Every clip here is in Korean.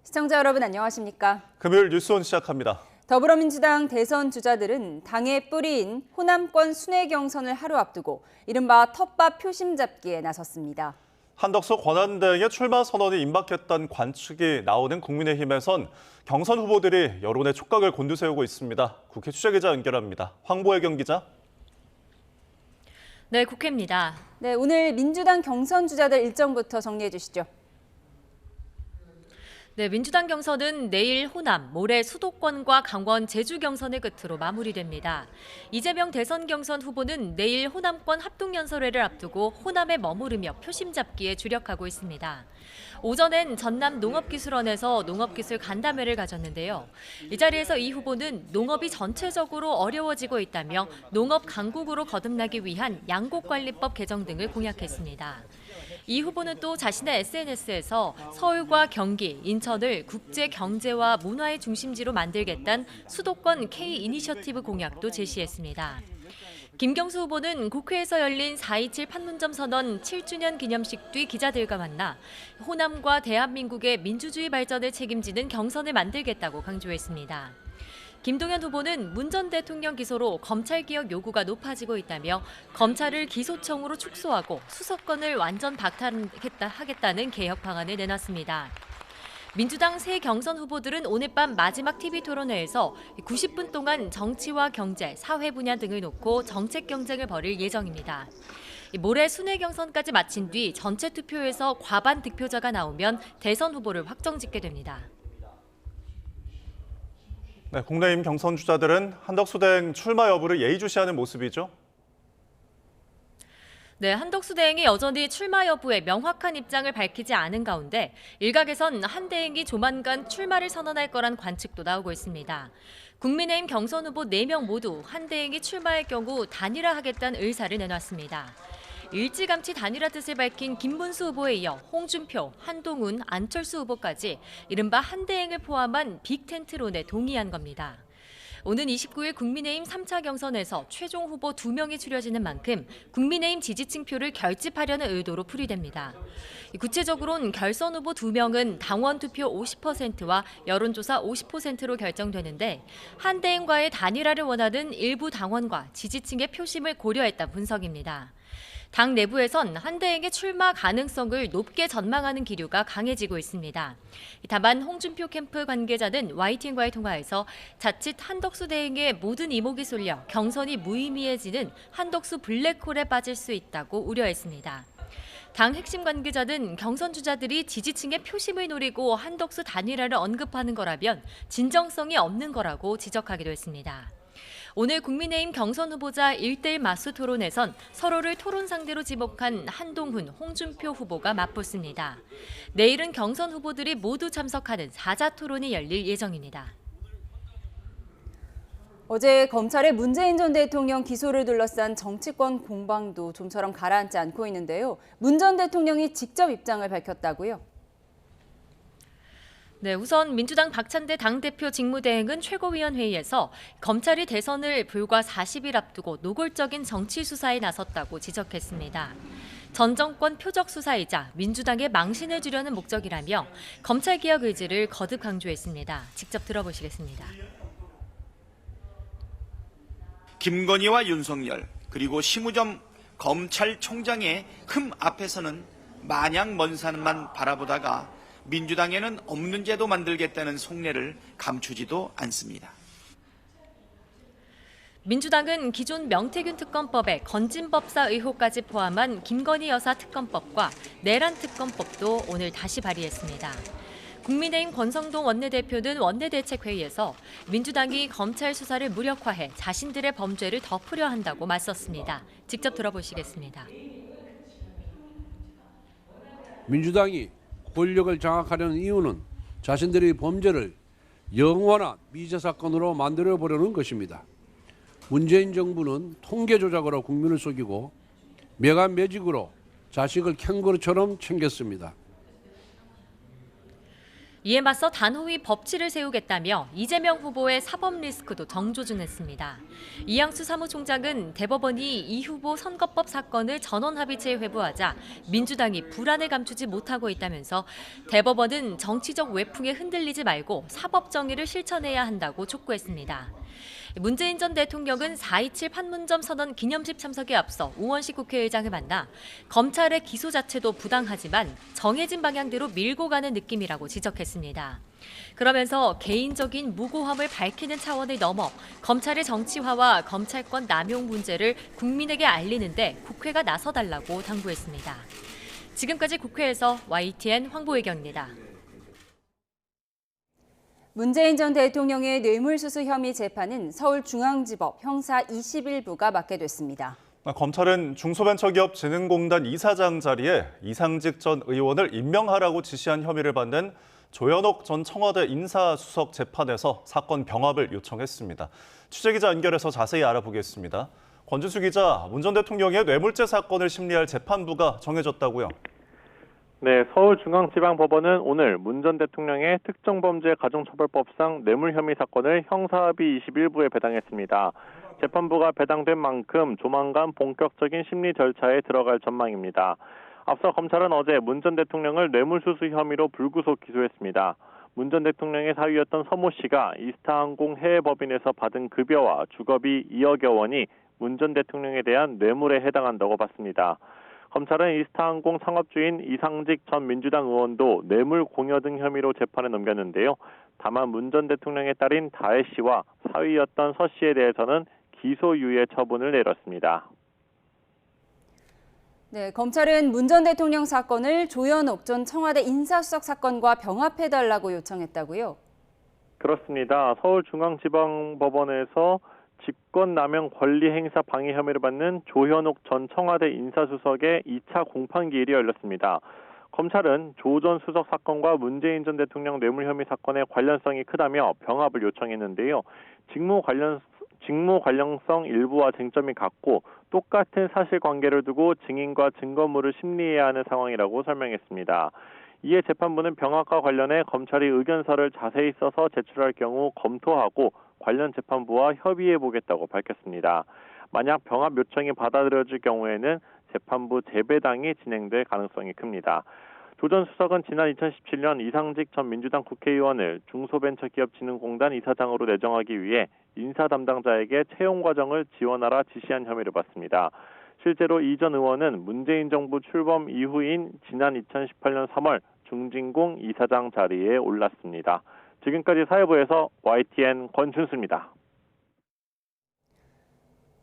시청자 여러분 안녕하십니까? 금요일 뉴스온 시작합니다. 더불어민주당 대선 주자들은 당의 뿌리인 호남권 순회 경선을 하루 앞두고 이른바 텃밭 표심 잡기에 나섰습니다. 한덕수 권한대행의 출마 선언이 임박했다는 관측이 나오는 국민의힘에선 경선 후보들이 여론의 촉각을 곤두세우고 있습니다. 국회 취재기자 연결합니다. 황보혜경 기자. 네, 국회입니다. 네, 오늘 민주당 경선 주자들 일정부터 정리해 주시죠. 네, 민주당 경선은 내일 호남, 모레 수도권과 강원, 제주 경선을 끝으로 마무리됩니다. 이재명 대선 경선 후보는 내일 호남권 합동연설회를 앞두고 호남에 머무르며 표심 잡기에 주력하고 있습니다. 오전엔 전남 농업기술원에서 농업기술 간담회를 가졌는데요. 이 자리에서 이 후보는 농업이 전체적으로 어려워지고 있다며 농업 강국으로 거듭나기 위한 양곡관리법 개정 등을 공약했습니다. 이 후보는 또 자신의 SNS에서 서울과 경기, 인천을 국제 경제와 문화의 중심지로 만들겠다는 수도권 K-이니셔티브 공약도 제시했습니다. 김경수 후보는 국회에서 열린 4.27 판문점 선언 7주년 기념식 뒤 기자들과 만나 호남과 대한민국의 민주주의 발전을 책임지는 경선을 만들겠다고 강조했습니다. 김동연 후보는 문 전 대통령 기소로 검찰개혁 요구가 높아지고 있다며 검찰을 기소청으로 축소하고 수사권을 완전 박탈하겠다는 개혁 방안을 내놨습니다. 민주당 새 경선 후보들은 오늘 밤 마지막 TV 토론회에서 90분 동안 정치와 경제, 사회 분야 등을 놓고 정책 경쟁을 벌일 예정입니다. 모레 순회 경선까지 마친 뒤 전체 투표에서 과반 득표자가 나오면 대선 후보를 확정짓게 됩니다. 네, 국내임 경선 주자들은 한덕수 대행 출마 여부를 예의주시하는 모습이죠. 네, 한덕수 대행이 여전히 출마 여부에 명확한 입장을 밝히지 않은 가운데 일각에선 한 대행이 조만간 출마를 선언할 거란 관측도 나오고 있습니다. 국민의힘 경선 후보 4명 모두 한 대행이 출마할 경우 단일화하겠다는 의사를 내놨습니다. 일찌감치 단일화 뜻을 밝힌 김문수 후보에 이어 홍준표, 한동훈, 안철수 후보까지 이른바 한 대행을 포함한 빅텐트론에 동의한 겁니다. 오는 29일 국민의힘 3차 경선에서 최종 후보 2명이 추려지는 만큼 국민의힘 지지층표를 결집하려는 의도로 풀이됩니다. 구체적으로는 결선 후보 2명은 당원 투표 50%와 여론조사 50%로 결정되는데 한 대행과의 단일화를 원하는 일부 당원과 지지층의 표심을 고려했다 분석입니다. 당 내부에선 한 대행의 출마 가능성을 높게 전망하는 기류가 강해지고 있습니다. 다만 홍준표 캠프 관계자는 YTN과의 통화에서 자칫 한덕수 대행의 모든 이목이 쏠려 경선이 무의미해지는 한덕수 블랙홀에 빠질 수 있다고 우려했습니다. 당 핵심 관계자는 경선 주자들이 지지층의 표심을 노리고 한덕수 단일화를 언급하는 거라면 진정성이 없는 거라고 지적하기도 했습니다. 오늘 국민의힘 경선 후보자 1대1 맞수 토론에선 서로를 토론 상대로 지목한 한동훈, 홍준표 후보가 맞붙습니다. 내일은 경선 후보들이 모두 참석하는 4자 토론이 열릴 예정입니다. 어제 검찰의 문재인 전 대통령 기소를 둘러싼 정치권 공방도 좀처럼 가라앉지 않고 있는데요. 문 전 대통령이 직접 입장을 밝혔다고요? 네, 우선 민주당 박찬대 당대표 직무대행은 최고위원회의에서 검찰이 대선을 불과 40일 앞두고 노골적인 정치 수사에 나섰다고 지적했습니다. 전 정권 표적 수사이자 민주당의 망신을 주려는 목적이라며 검찰개혁 의지를 거듭 강조했습니다. 직접 들어보시겠습니다. 김건희와 윤석열 그리고 심우점 검찰총장의 흠 앞에서는 마냥 먼 산만 바라보다가 민주당에는 없는 제도 만들겠다는 속내를 감추지도 않습니다. 민주당은 기존 명태균 특검법에 건진법사 의혹까지 포함한 김건희 여사 특검법과 내란 특검법도 오늘 다시 발의했습니다. 국민의힘 권성동 원내대표는 원내대책회의에서 민주당이 검찰 수사를 무력화해 자신들의 범죄를 덮으려 한다고 맞섰습니다. 직접 들어보시겠습니다. 민주당이 권력을 장악하려는 이유는 자신들의 범죄를 영원한 미제 사건으로 만들어보려는 것입니다. 문재인 정부는 통계 조작으로 국민을 속이고 매간매직으로 자식을 캥거루처럼 챙겼습니다. 이에 맞서 단호히 법치를 세우겠다며 이재명 후보의 사법 리스크도 정조준했습니다. 이양수 사무총장은 대법원이 이 후보 선거법 사건을 전원합의체에 회부하자 민주당이 불안을 감추지 못하고 있다면서 대법원은 정치적 외풍에 흔들리지 말고 사법 정의를 실천해야 한다고 촉구했습니다. 문재인 전 대통령은 4.27 판문점 선언 기념식 참석에 앞서 우원식 국회의장을 만나 검찰의 기소 자체도 부당하지만 정해진 방향대로 밀고 가는 느낌이라고 지적했습니다. 그러면서 개인적인 무고함을 밝히는 차원을 넘어 검찰의 정치화와 검찰권 남용 문제를 국민에게 알리는데 국회가 나서달라고 당부했습니다. 지금까지 국회에서 YTN 황보혜경입니다. 문재인 전 대통령의 뇌물수수 혐의 재판은 서울중앙지법 형사 21부가 맡게 됐습니다. 검찰은 중소벤처기업진흥공단 이사장 자리에 이상직 전 의원을 임명하라고 지시한 혐의를 받는 조현옥 전 청와대 인사수석 재판에서 사건 병합을 요청했습니다. 취재기자 연결해서 자세히 알아보겠습니다. 권준수 기자, 문 전 대통령의 뇌물죄 사건을 심리할 재판부가 정해졌다고요? 네, 서울중앙지방법원은 오늘 문 전 대통령의 특정범죄 가중처벌법상 뇌물 혐의 사건을 형사합의 21부에 배당했습니다. 재판부가 배당된 만큼 조만간 본격적인 심리 절차에 들어갈 전망입니다. 앞서 검찰은 어제 문 전 대통령을 뇌물수수 혐의로 불구속 기소했습니다. 문 전 대통령의 사위였던 서모 씨가 이스타항공 해외법인에서 받은 급여와 주거비 2억여 원이 문 전 대통령에 대한 뇌물에 해당한다고 봤습니다. 검찰은 이스타항공 창업주인 이상직 전 민주당 의원도 뇌물 공여 등 혐의로 재판에 넘겼는데요. 다만 문 전 대통령의 딸인 다혜 씨와 사위였던 서 씨에 대해서는 기소유예 처분을 내렸습니다. 네, 검찰은 문 전 대통령 사건을 조현옥 전 청와대 인사수석 사건과 병합해달라고 요청했다고요? 그렇습니다. 서울중앙지방법원에서 직권남용 권리행사 방해 혐의를 받는 조현옥 전 청와대 인사수석의 2차 공판기일이 열렸습니다. 검찰은 조 전 수석 사건과 문재인 전 대통령 뇌물 혐의 사건의 관련성이 크다며 병합을 요청했는데요. 직무 관련성 일부와 쟁점이 같고 똑같은 사실관계를 두고 증인과 증거물을 심리해야 하는 상황이라고 설명했습니다. 이에 재판부는 병합과 관련해 검찰이 의견서를 자세히 써서 제출할 경우 검토하고 관련 재판부와 협의해보겠다고 밝혔습니다. 만약 병합 요청이 받아들여질 경우에는 재판부 재배당이 진행될 가능성이 큽니다. 조 전 수석은 지난 2017년 이상직 전 민주당 국회의원을 중소벤처기업진흥공단 이사장으로 내정하기 위해 인사 담당자에게 채용 과정을 지원하라 지시한 혐의를 받습니다. 실제로 이 전 의원은 문재인 정부 출범 이후인 지난 2018년 3월 중진공 이사장 자리에 올랐습니다. 지금까지 사회부에서 YTN 권준수입니다.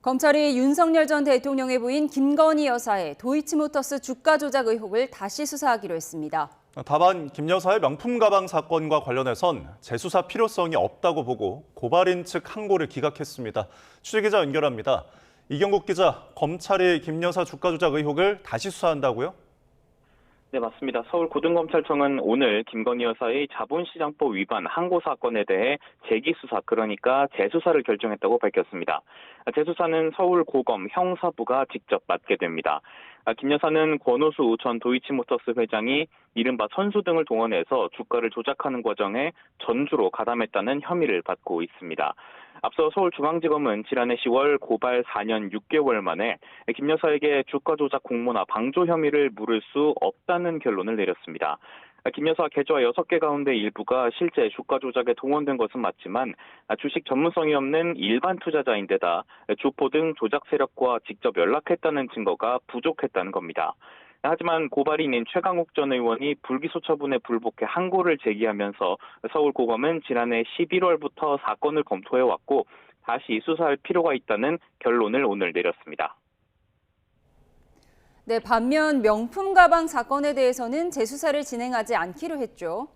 검찰이 윤석열 전 대통령의 부인 김건희 여사의 도이치모터스 주가 조작 의혹을 다시 수사하기로 했습니다. 다만 김 여사의 명품 가방 사건과 관련해선 재수사 필요성이 없다고 보고 고발인 측 항고를 기각했습니다. 취재기자 연결합니다. 이경국 기자, 검찰이 김 여사 주가 조작 의혹을 다시 수사한다고요? 네, 맞습니다. 서울고등검찰청은 오늘 김건희 여사의 자본시장법 위반 항고 사건에 대해 재기수사, 그러니까 재수사를 결정했다고 밝혔습니다. 재수사는 서울고검 형사부가 직접 맡게 됩니다. 김 여사는 권오수 전 도이치모터스 회장이 이른바 선수 등을 동원해서 주가를 조작하는 과정에 전주로 가담했다는 혐의를 받고 있습니다. 앞서 서울중앙지검은 지난해 10월 고발 4년 6개월 만에 김 여사에게 주가 조작 공모나 방조 혐의를 물을 수 없다는 결론을 내렸습니다. 김 여사 계좌 6개 가운데 일부가 실제 주가 조작에 동원된 것은 맞지만 주식 전문성이 없는 일반 투자자인데다 주포 등 조작 세력과 직접 연락했다는 증거가 부족했다는 겁니다. 하지만 고발인인 최강욱 전 의원이 불기소 처분에 불복해 항고를 제기하면서 서울고검은 지난해 11월부터 사건을 검토해왔고 다시 수사할 필요가 있다는 결론을 오늘 내렸습니다. 네, 반면 명품 가방 사건에 대해서는 재수사를 진행하지 않기로 했죠.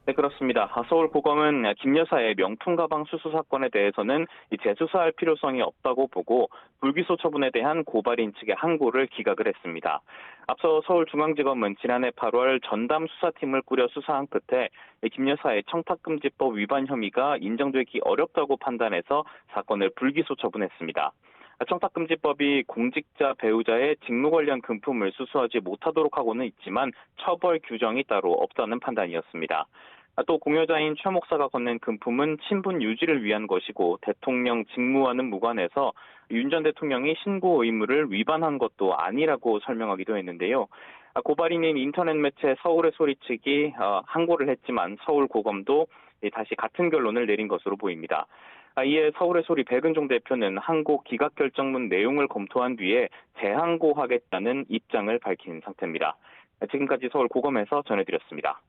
네, 그렇습니다. 서울고검은 김 여사의 명품 가방 수수 사건에 대해서는 재수사할 필요성이 없다고 보고 불기소 처분에 대한 고발인 측의 항고를 기각을 했습니다. 앞서 서울중앙지검은 지난해 8월 전담 수사팀을 꾸려 수사한 끝에 김 여사의 청탁금지법 위반 혐의가 인정되기 어렵다고 판단해서 사건을 불기소 처분했습니다. 청탁금지법이 공직자 배우자의 직무 관련 금품을 수수하지 못하도록 하고는 있지만 처벌 규정이 따로 없다는 판단이었습니다. 또 공여자인 최 목사가 건넨 금품은 친분 유지를 위한 것이고 대통령 직무와는 무관해서 윤 전 대통령이 신고 의무를 위반한 것도 아니라고 설명하기도 했는데요. 고발인인 인터넷 매체 서울의 소리 측이 항고를 했지만 서울고검도 다시 같은 결론을 내린 것으로 보입니다. 이에 서울의 소리 백은종 대표는 항고 기각 결정문 내용을 검토한 뒤에 재항고하겠다는 입장을 밝힌 상태입니다. 지금까지 서울고검에서 전해드렸습니다.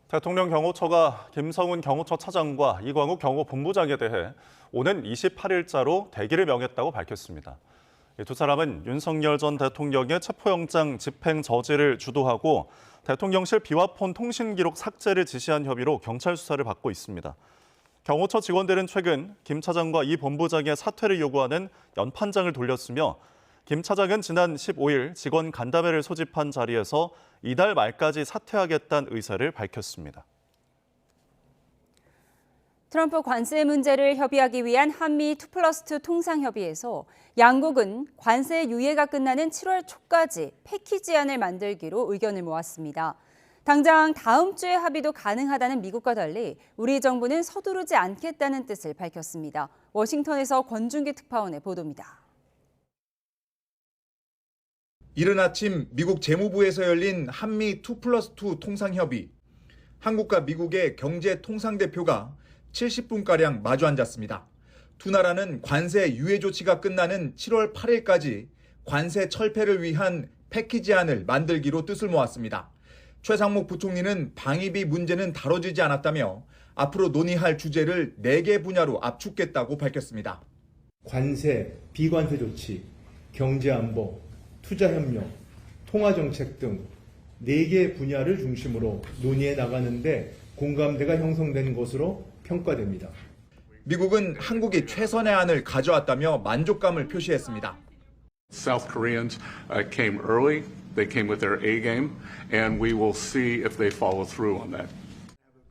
대통령 경호처가 김성훈 경호처 차장과 이광욱 경호본부장에 대해 오는 28일자로 대기를 명했다고 밝혔습니다. 이 두 사람은 윤석열 전 대통령의 체포영장 집행 저지를 주도하고 대통령실 비화폰 통신 기록 삭제를 지시한 혐의로 경찰 수사를 받고 있습니다. 경호처 직원들은 최근 김 차장과 이 본부장의 사퇴를 요구하는 연판장을 돌렸으며 김 차장은 지난 15일 직원 간담회를 소집한 자리에서 이달 말까지 사퇴하겠다는 의사를 밝혔습니다. 트럼프 관세 문제를 협의하기 위한 한미 2+2 통상협의에서 양국은 관세 유예가 끝나는 7월 초까지 패키지안을 만들기로 의견을 모았습니다. 당장 다음 주에 합의도 가능하다는 미국과 달리 우리 정부는 서두르지 않겠다는 뜻을 밝혔습니다. 워싱턴에서 권준기 특파원의 보도입니다. 이른 아침 미국 재무부에서 열린 한미 2+2 통상협의. 한국과 미국의 경제 통상대표가 70분가량 마주 앉았습니다. 두 나라는 관세 유예 조치가 끝나는 7월 8일까지 관세 철폐를 위한 패키지안을 만들기로 뜻을 모았습니다. 최상목 부총리는 방위비 문제는 다뤄지지 않았다며 앞으로 논의할 주제를 4개 분야로 압축했다고 밝혔습니다. 관세, 비관세 조치, 경제안보, 투자협력, 통화정책 등 4개 분야를 중심으로 논의해 나가는데 공감대가 형성된 것으로 평가됩니다. 미국은 한국이 최선의 안을 가져왔다며 만족감을 표시했습니다. South Koreans came early. They came with their A game, and we will see if they follow through on that.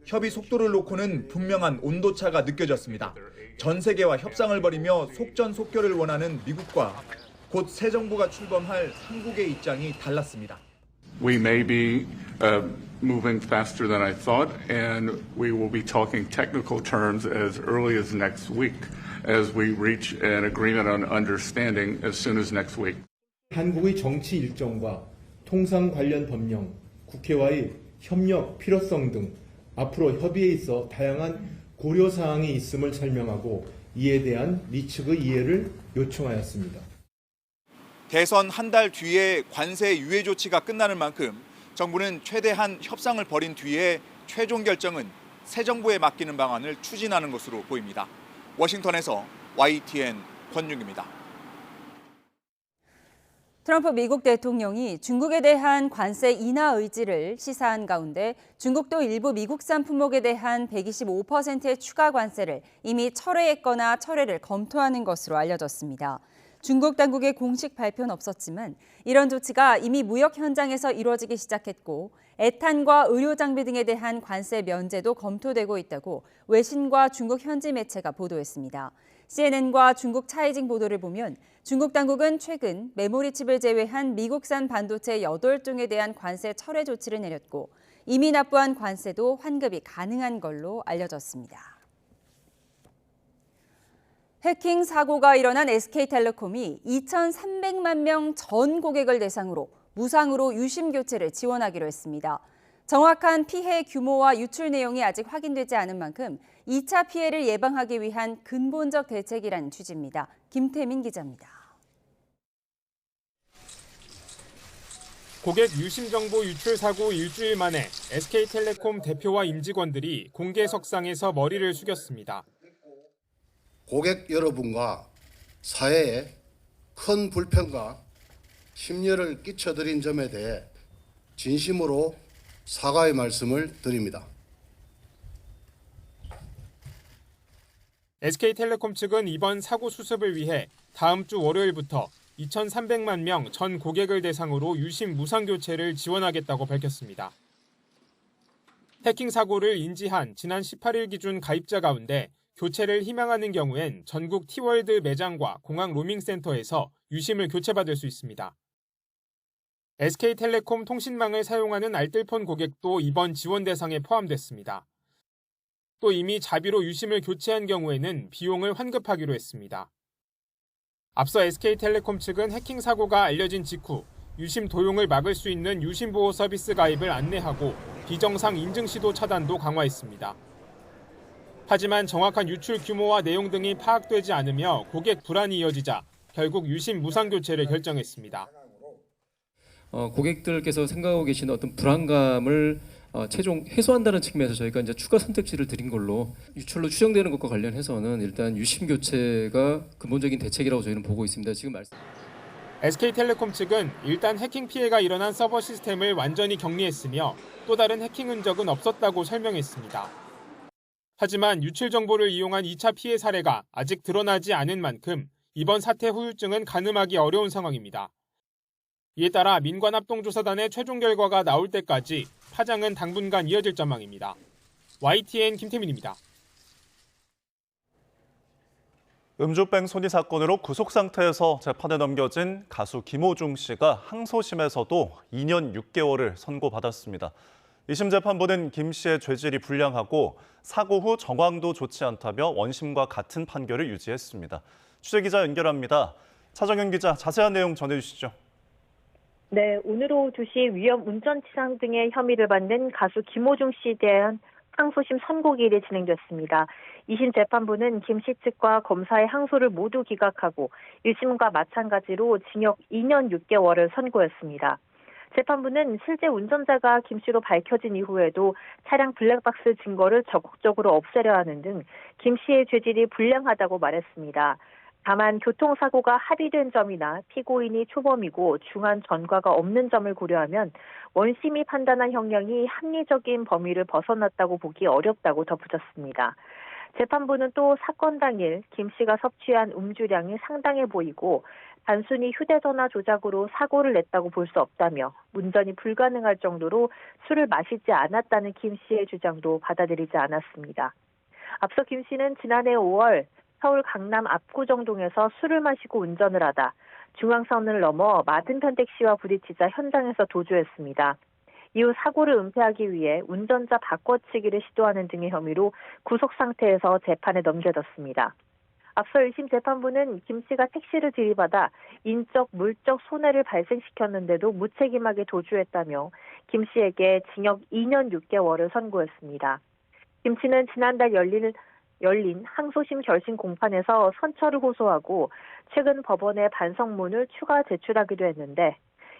협의 속도를 놓고는 분명한 온도차가 느껴졌습니다. 전 세계와 협상을 벌이며 속전속결을 원하는 미국과 곧 새 정부가 출범할 한국의 입장이 달랐습니다. We may be moving faster than I thought, and we will be talking technical terms as early as next week as we reach an agreement on understanding as soon as next week. 한국의 정치 일정과 통상 관련 법령, 국회와의 협력 필요성 등 앞으로 협의에 있어 다양한 고려사항이 있음을 설명하고 이에 대한 미 측의 이해를 요청하였습니다. 대선 한 달 뒤에 관세 유예 조치가 끝나는 만큼 정부는 최대한 협상을 벌인 뒤에 최종 결정은 새 정부에 맡기는 방안을 추진하는 것으로 보입니다. 워싱턴에서 YTN 권윤기입니다. 트럼프 미국 대통령이 중국에 대한 관세 인하 의지를 시사한 가운데 중국도 일부 미국산 품목에 대한 125%의 추가 관세를 이미 철회했거나 철회를 검토하는 것으로 알려졌습니다. 중국 당국의 공식 발표는 없었지만 이런 조치가 이미 무역 현장에서 이루어지기 시작했고 에탄과 의료 장비 등에 대한 관세 면제도 검토되고 있다고 외신과 중국 현지 매체가 보도했습니다. CNN과 중국 차이징 보도를 보면 중국 당국은 최근 메모리 칩을 제외한 미국산 반도체 8종에 대한 관세 철회 조치를 내렸고 이미 납부한 관세도 환급이 가능한 걸로 알려졌습니다. 해킹 사고가 일어난 SK텔레콤이 2,300만 명 전 고객을 대상으로 무상으로 유심 교체를 지원하기로 했습니다. 정확한 피해 규모와 유출 내용이 아직 확인되지 않은 만큼 2차 피해를 예방하기 위한 근본적 대책이라는 취지입니다. 김태민 기자입니다. 고객 유심 정보 유출 사고 일주일 만에 SK텔레콤 대표와 임직원들이 공개석상에서 머리를 숙였습니다. 고객 여러분과 사회에 큰 불편과 심려를 끼쳐드린 점에 대해 진심으로 사과의 말씀을 드립니다. SK텔레콤 측은 이번 사고 수습을 위해 다음 주 월요일부터 2,300만 명 전 고객을 대상으로 유심 무상 교체를 지원하겠다고 밝혔습니다. 해킹 사고를 인지한 지난 18일 기준 가입자 가운데 교체를 희망하는 경우엔 전국 티월드 매장과 공항 로밍센터에서 유심을 교체받을 수 있습니다. SK텔레콤 통신망을 사용하는 알뜰폰 고객도 이번 지원 대상에 포함됐습니다. 또 이미 자비로 유심을 교체한 경우에는 비용을 환급하기로 했습니다. 앞서 SK텔레콤 측은 해킹 사고가 알려진 직후 유심 도용을 막을 수 있는 유심보호 서비스 가입을 안내하고 비정상 인증 시도 차단도 강화했습니다. 하지만 정확한 유출 규모와 내용 등이 파악되지 않으며 고객 불안이 이어지자 결국 유심 무상 교체를 결정했습니다. 고객들께서 생각하고 계시는 어떤 불안감을 최종 해소한다는 측면에서 저희가 이제 추가 선택지를 드린 걸로 유출로 추정되는 것과 관련해서는 일단 유심 교체가 근본적인 대책이라고 저희는 보고 있습니다. 지금 SK텔레콤 측은 일단 해킹 피해가 일어난 서버 시스템을 완전히 격리했으며 또 다른 해킹 흔적은 없었다고 설명했습니다. 하지만 유출 정보를 이용한 2차 피해 사례가 아직 드러나지 않은 만큼 이번 사태 후유증은 가늠하기 어려운 상황입니다. 이에 따라 민관합동조사단의 최종 결과가 나올 때까지 파장은 당분간 이어질 전망입니다. YTN 김태민입니다. 음주병 소지 사건으로 구속 상태에서 재판에 넘겨진 가수 김호중 씨가 항소심에서도 2년 6개월을 선고받았습니다. 2심 재판부는 김 씨의 죄질이 불량하고 사고 후 정황도 좋지 않다며 원심과 같은 판결을 유지했습니다. 취재기자 연결합니다. 차정현 기자, 자세한 내용 전해주시죠. 네, 오늘 오후 2시 위험 운전치상 등의 혐의를 받는 가수 김호중 씨에 대한 항소심 선고기일이 진행됐습니다. 2심 재판부는 김 씨 측과 검사의 항소를 모두 기각하고 1심과 마찬가지로 징역 2년 6개월을 선고했습니다. 재판부는 실제 운전자가 김 씨로 밝혀진 이후에도 차량 블랙박스 증거를 적극적으로 없애려 하는 등 김 씨의 죄질이 불량하다고 말했습니다. 다만 교통사고가 합의된 점이나 피고인이 초범이고 중한 전과가 없는 점을 고려하면 원심이 판단한 형량이 합리적인 범위를 벗어났다고 보기 어렵다고 덧붙였습니다. 재판부는 또 사건 당일 김 씨가 섭취한 음주량이 상당해 보이고 단순히 휴대전화 조작으로 사고를 냈다고 볼 수 없다며 운전이 불가능할 정도로 술을 마시지 않았다는 김 씨의 주장도 받아들이지 않았습니다. 앞서 김 씨는 지난해 5월 서울 강남 압구정동에서 술을 마시고 운전을 하다 중앙선을 넘어 맞은편 택시와 부딪히자 현장에서 도주했습니다. 이후 사고를 은폐하기 위해 운전자 바꿔치기를 시도하는 등의 혐의로 구속 상태에서 재판에 넘겨졌습니다. 앞서 1심 재판부는 김 씨가 택시를 들이받아 인적, 물적 손해를 발생시켰는데도 무책임하게 도주했다며 김 씨에게 징역 2년 6개월을 선고했습니다. 김 씨는 지난달 열린 항소심 결심 공판에서 선처를 호소하고 최근 법원에 반성문을 추가 제출하기도 했는데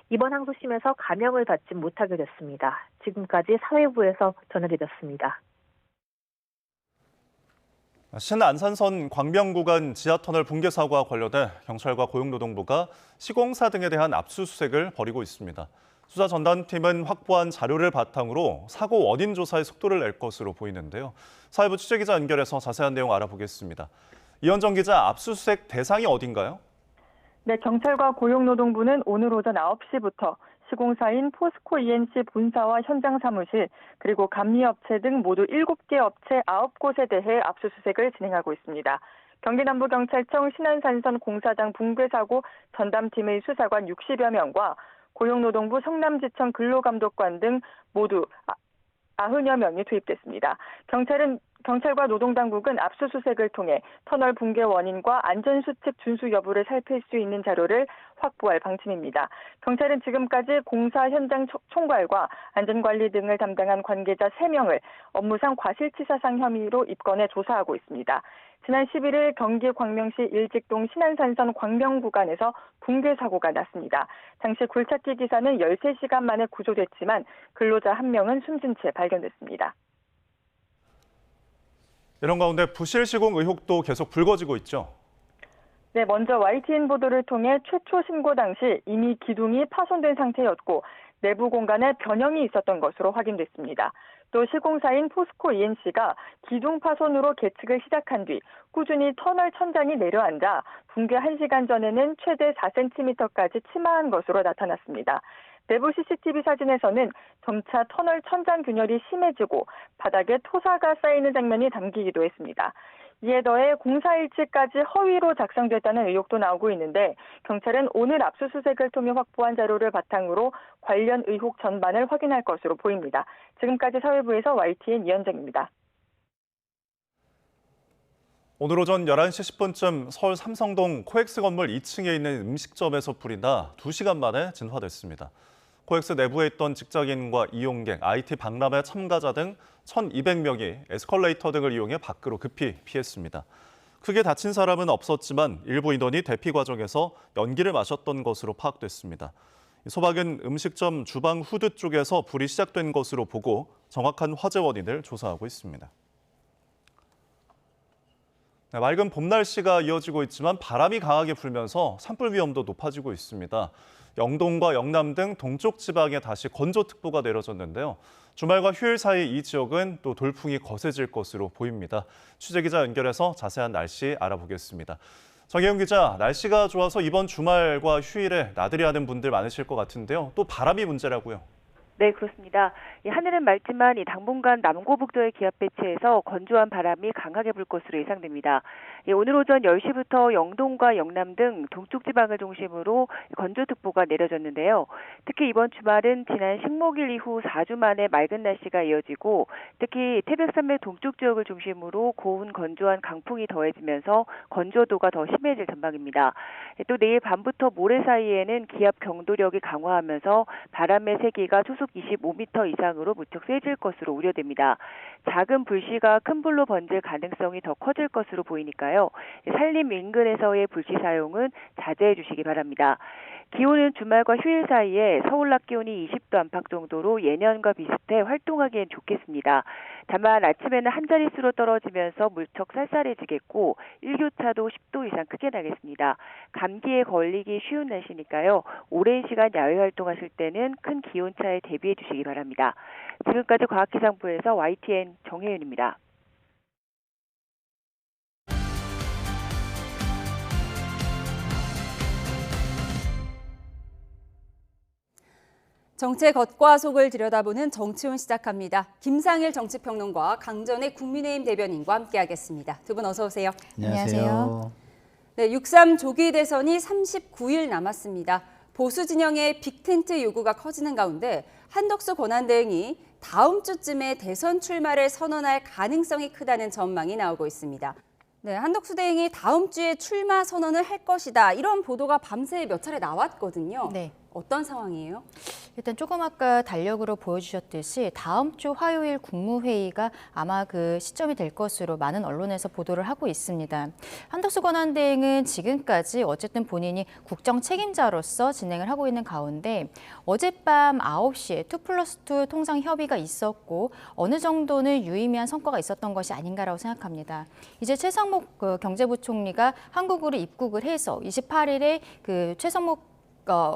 이번 항소심에서 감형을 받지 못하게 됐습니다. 지금까지 사회부에서 전해드렸습니다. 신안산선 광명 구간 지하터널 붕괴 사고와 관련해 경찰과 고용노동부가 시공사 등에 대한 압수수색을 벌이고 있습니다. 수사 전담팀은 확보한 자료를 바탕으로 사고 원인 조사에 속도를 낼 것으로 보이는데요. 사회부 취재기자 연결해서 자세한 내용 알아보겠습니다. 이현정 기자, 압수수색 대상이 어딘가요? 네, 경찰과 고용노동부는 오늘 오전 9시부터 시공사인 포스코 ENC 본사와 현장 사무실, 그리고 감리업체 등 모두 7개 업체 9곳에 대해 압수수색을 진행하고 있습니다. 경기남부경찰청 신안산선 공사장 붕괴 사고 전담팀의 수사관 60여 명과 고용노동부 성남지청 근로감독관 등 모두 90여 명이 투입됐습니다. 경찰과 노동당국은 압수수색을 통해 터널 붕괴 원인과 안전수칙 준수 여부를 살필 수 있는 자료를 확보할 방침입니다. 경찰은 지금까지 공사 현장 총괄과 안전관리 등을 담당한 관계자 3명을 업무상 과실치사상 혐의로 입건해 조사하고 있습니다. 지난 11일 경기 광명시 일직동 신안산선 광명 구간에서 붕괴 사고가 났습니다. 당시 굴착기 기사는 13시간 만에 구조됐지만 근로자 1명은 숨진 채 발견됐습니다. 이런 가운데 부실 시공 의혹도 계속 불거지고 있죠. 네, 먼저 YTN 보도를 통해 최초 신고 당시 이미 기둥이 파손된 상태였고 내부 공간에 변형이 있었던 것으로 확인됐습니다. 또 시공사인 포스코 ENC가 기둥 파손으로 계측을 시작한 뒤 꾸준히 터널 천장이 내려앉아 붕괴 1시간 전에는 최대 4cm까지 침하한 것으로 나타났습니다. 내부 CCTV 사진에서는 점차 터널 천장 균열이 심해지고 바닥에 토사가 쌓이는 장면이 담기기도 했습니다. 이에 더해 공사 일지까지 허위로 작성됐다는 의혹도 나오고 있는데 경찰은 오늘 압수수색을 통해 확보한 자료를 바탕으로 관련 의혹 전반을 확인할 것으로 보입니다. 지금까지 사회부에서 YTN 이현정입니다. 오늘 오전 11시 10분쯤 서울 삼성동 코엑스 건물 2층에 있는 음식점에서 불이 나 2시간 만에 진화됐습니다. 코엑스 내부에 있던 직장인과 이용객, IT 박람회 참가자 등 1,200명이 에스컬레이터 등을 이용해 밖으로 급히 피했습니다. 크게 다친 사람은 없었지만 일부 인원이 대피 과정에서 연기를 마셨던 것으로 파악됐습니다. 소박은 음식점 주방 후드 쪽에서 불이 시작된 것으로 보고 정확한 화재 원인을 조사하고 있습니다. 네, 맑은 봄 날씨가 이어지고 있지만 바람이 강하게 불면서 산불 위험도 높아지고 있습니다. 영동과 영남 등 동쪽 지방에 다시 건조특보가 내려졌는데요. 주말과 휴일 사이 이 지역은 또 돌풍이 거세질 것으로 보입니다. 취재기자 연결해서 자세한 날씨 알아보겠습니다. 정혜영 기자, 날씨가 좋아서 이번 주말과 휴일에 나들이 하는 분들 많으실 것 같은데요. 또 바람이 문제라고요. 네, 그렇습니다. 하늘은 맑지만 당분간 남고북도의 기압 배치에서 건조한 바람이 강하게 불 것으로 예상됩니다. 오늘 오전 10시부터 영동과 영남 등 동쪽 지방을 중심으로 건조특보가 내려졌는데요. 특히 이번 주말은 지난 식목일 이후 4주 만에 맑은 날씨가 이어지고 특히 태백산맥 동쪽 지역을 중심으로 고운 건조한 강풍이 더해지면서 건조도가 더 심해질 전망입니다. 또 내일 밤부터 모레 사이에는 기압 경도력이 강화하면서 바람의 세기가 초속 25m 이상으로 무척 세질 것으로 우려됩니다. 작은 불씨가 큰 불로 번질 가능성이 더 커질 것으로 보이니까요. 산림 인근에서의 불씨 사용은 자제해 주시기 바랍니다. 기온은 주말과 휴일 사이에 서울 낮 기온이 20도 안팎 정도로 예년과 비슷해 활동하기엔 좋겠습니다. 다만 아침에는 한 자릿수로 떨어지면서 무척 쌀쌀해지겠고 일교차도 10도 이상 크게 나겠습니다. 감기에 걸리기 쉬운 날씨니까요. 오랜 시간 야외 활동하실 때는 큰 기온차에 대비해 주시기 바랍니다. 지금까지 과학기상부에서 YTN 정혜윤입니다. 정치의 겉과 속을 들여다보는 정치훈 시작합니다. 김상일 정치평론가, 강전의 국민의힘 대변인과 함께하겠습니다. 두 분 어서 오세요. 안녕하세요. 네, 6.3 조기 대선이 39일 남았습니다. 보수 진영의 빅텐트 요구가 커지는 가운데 한덕수 권한대행이 다음 주쯤에 대선 출마를 선언할 가능성이 크다는 전망이 나오고 있습니다. 네, 한덕수 대행이 다음 주에 출마 선언을 할 것이다. 이런 보도가 밤새 몇 차례 나왔거든요. 네. 어떤 상황이에요? 일단 조금 아까 달력으로 보여주셨듯이 다음 주 화요일 국무회의가 아마 그 시점이 될 것으로 많은 언론에서 보도를 하고 있습니다. 한덕수 권한대행은 지금까지 어쨌든 본인이 국정 책임자로서 진행을 하고 있는 가운데 어젯밤 9시에 2+2 통상 협의가 있었고 어느 정도는 유의미한 성과가 있었던 것이 아닌가라고 생각합니다. 이제 최상목 경제부총리가 한국으로 입국을 해서 28일에 그 최상목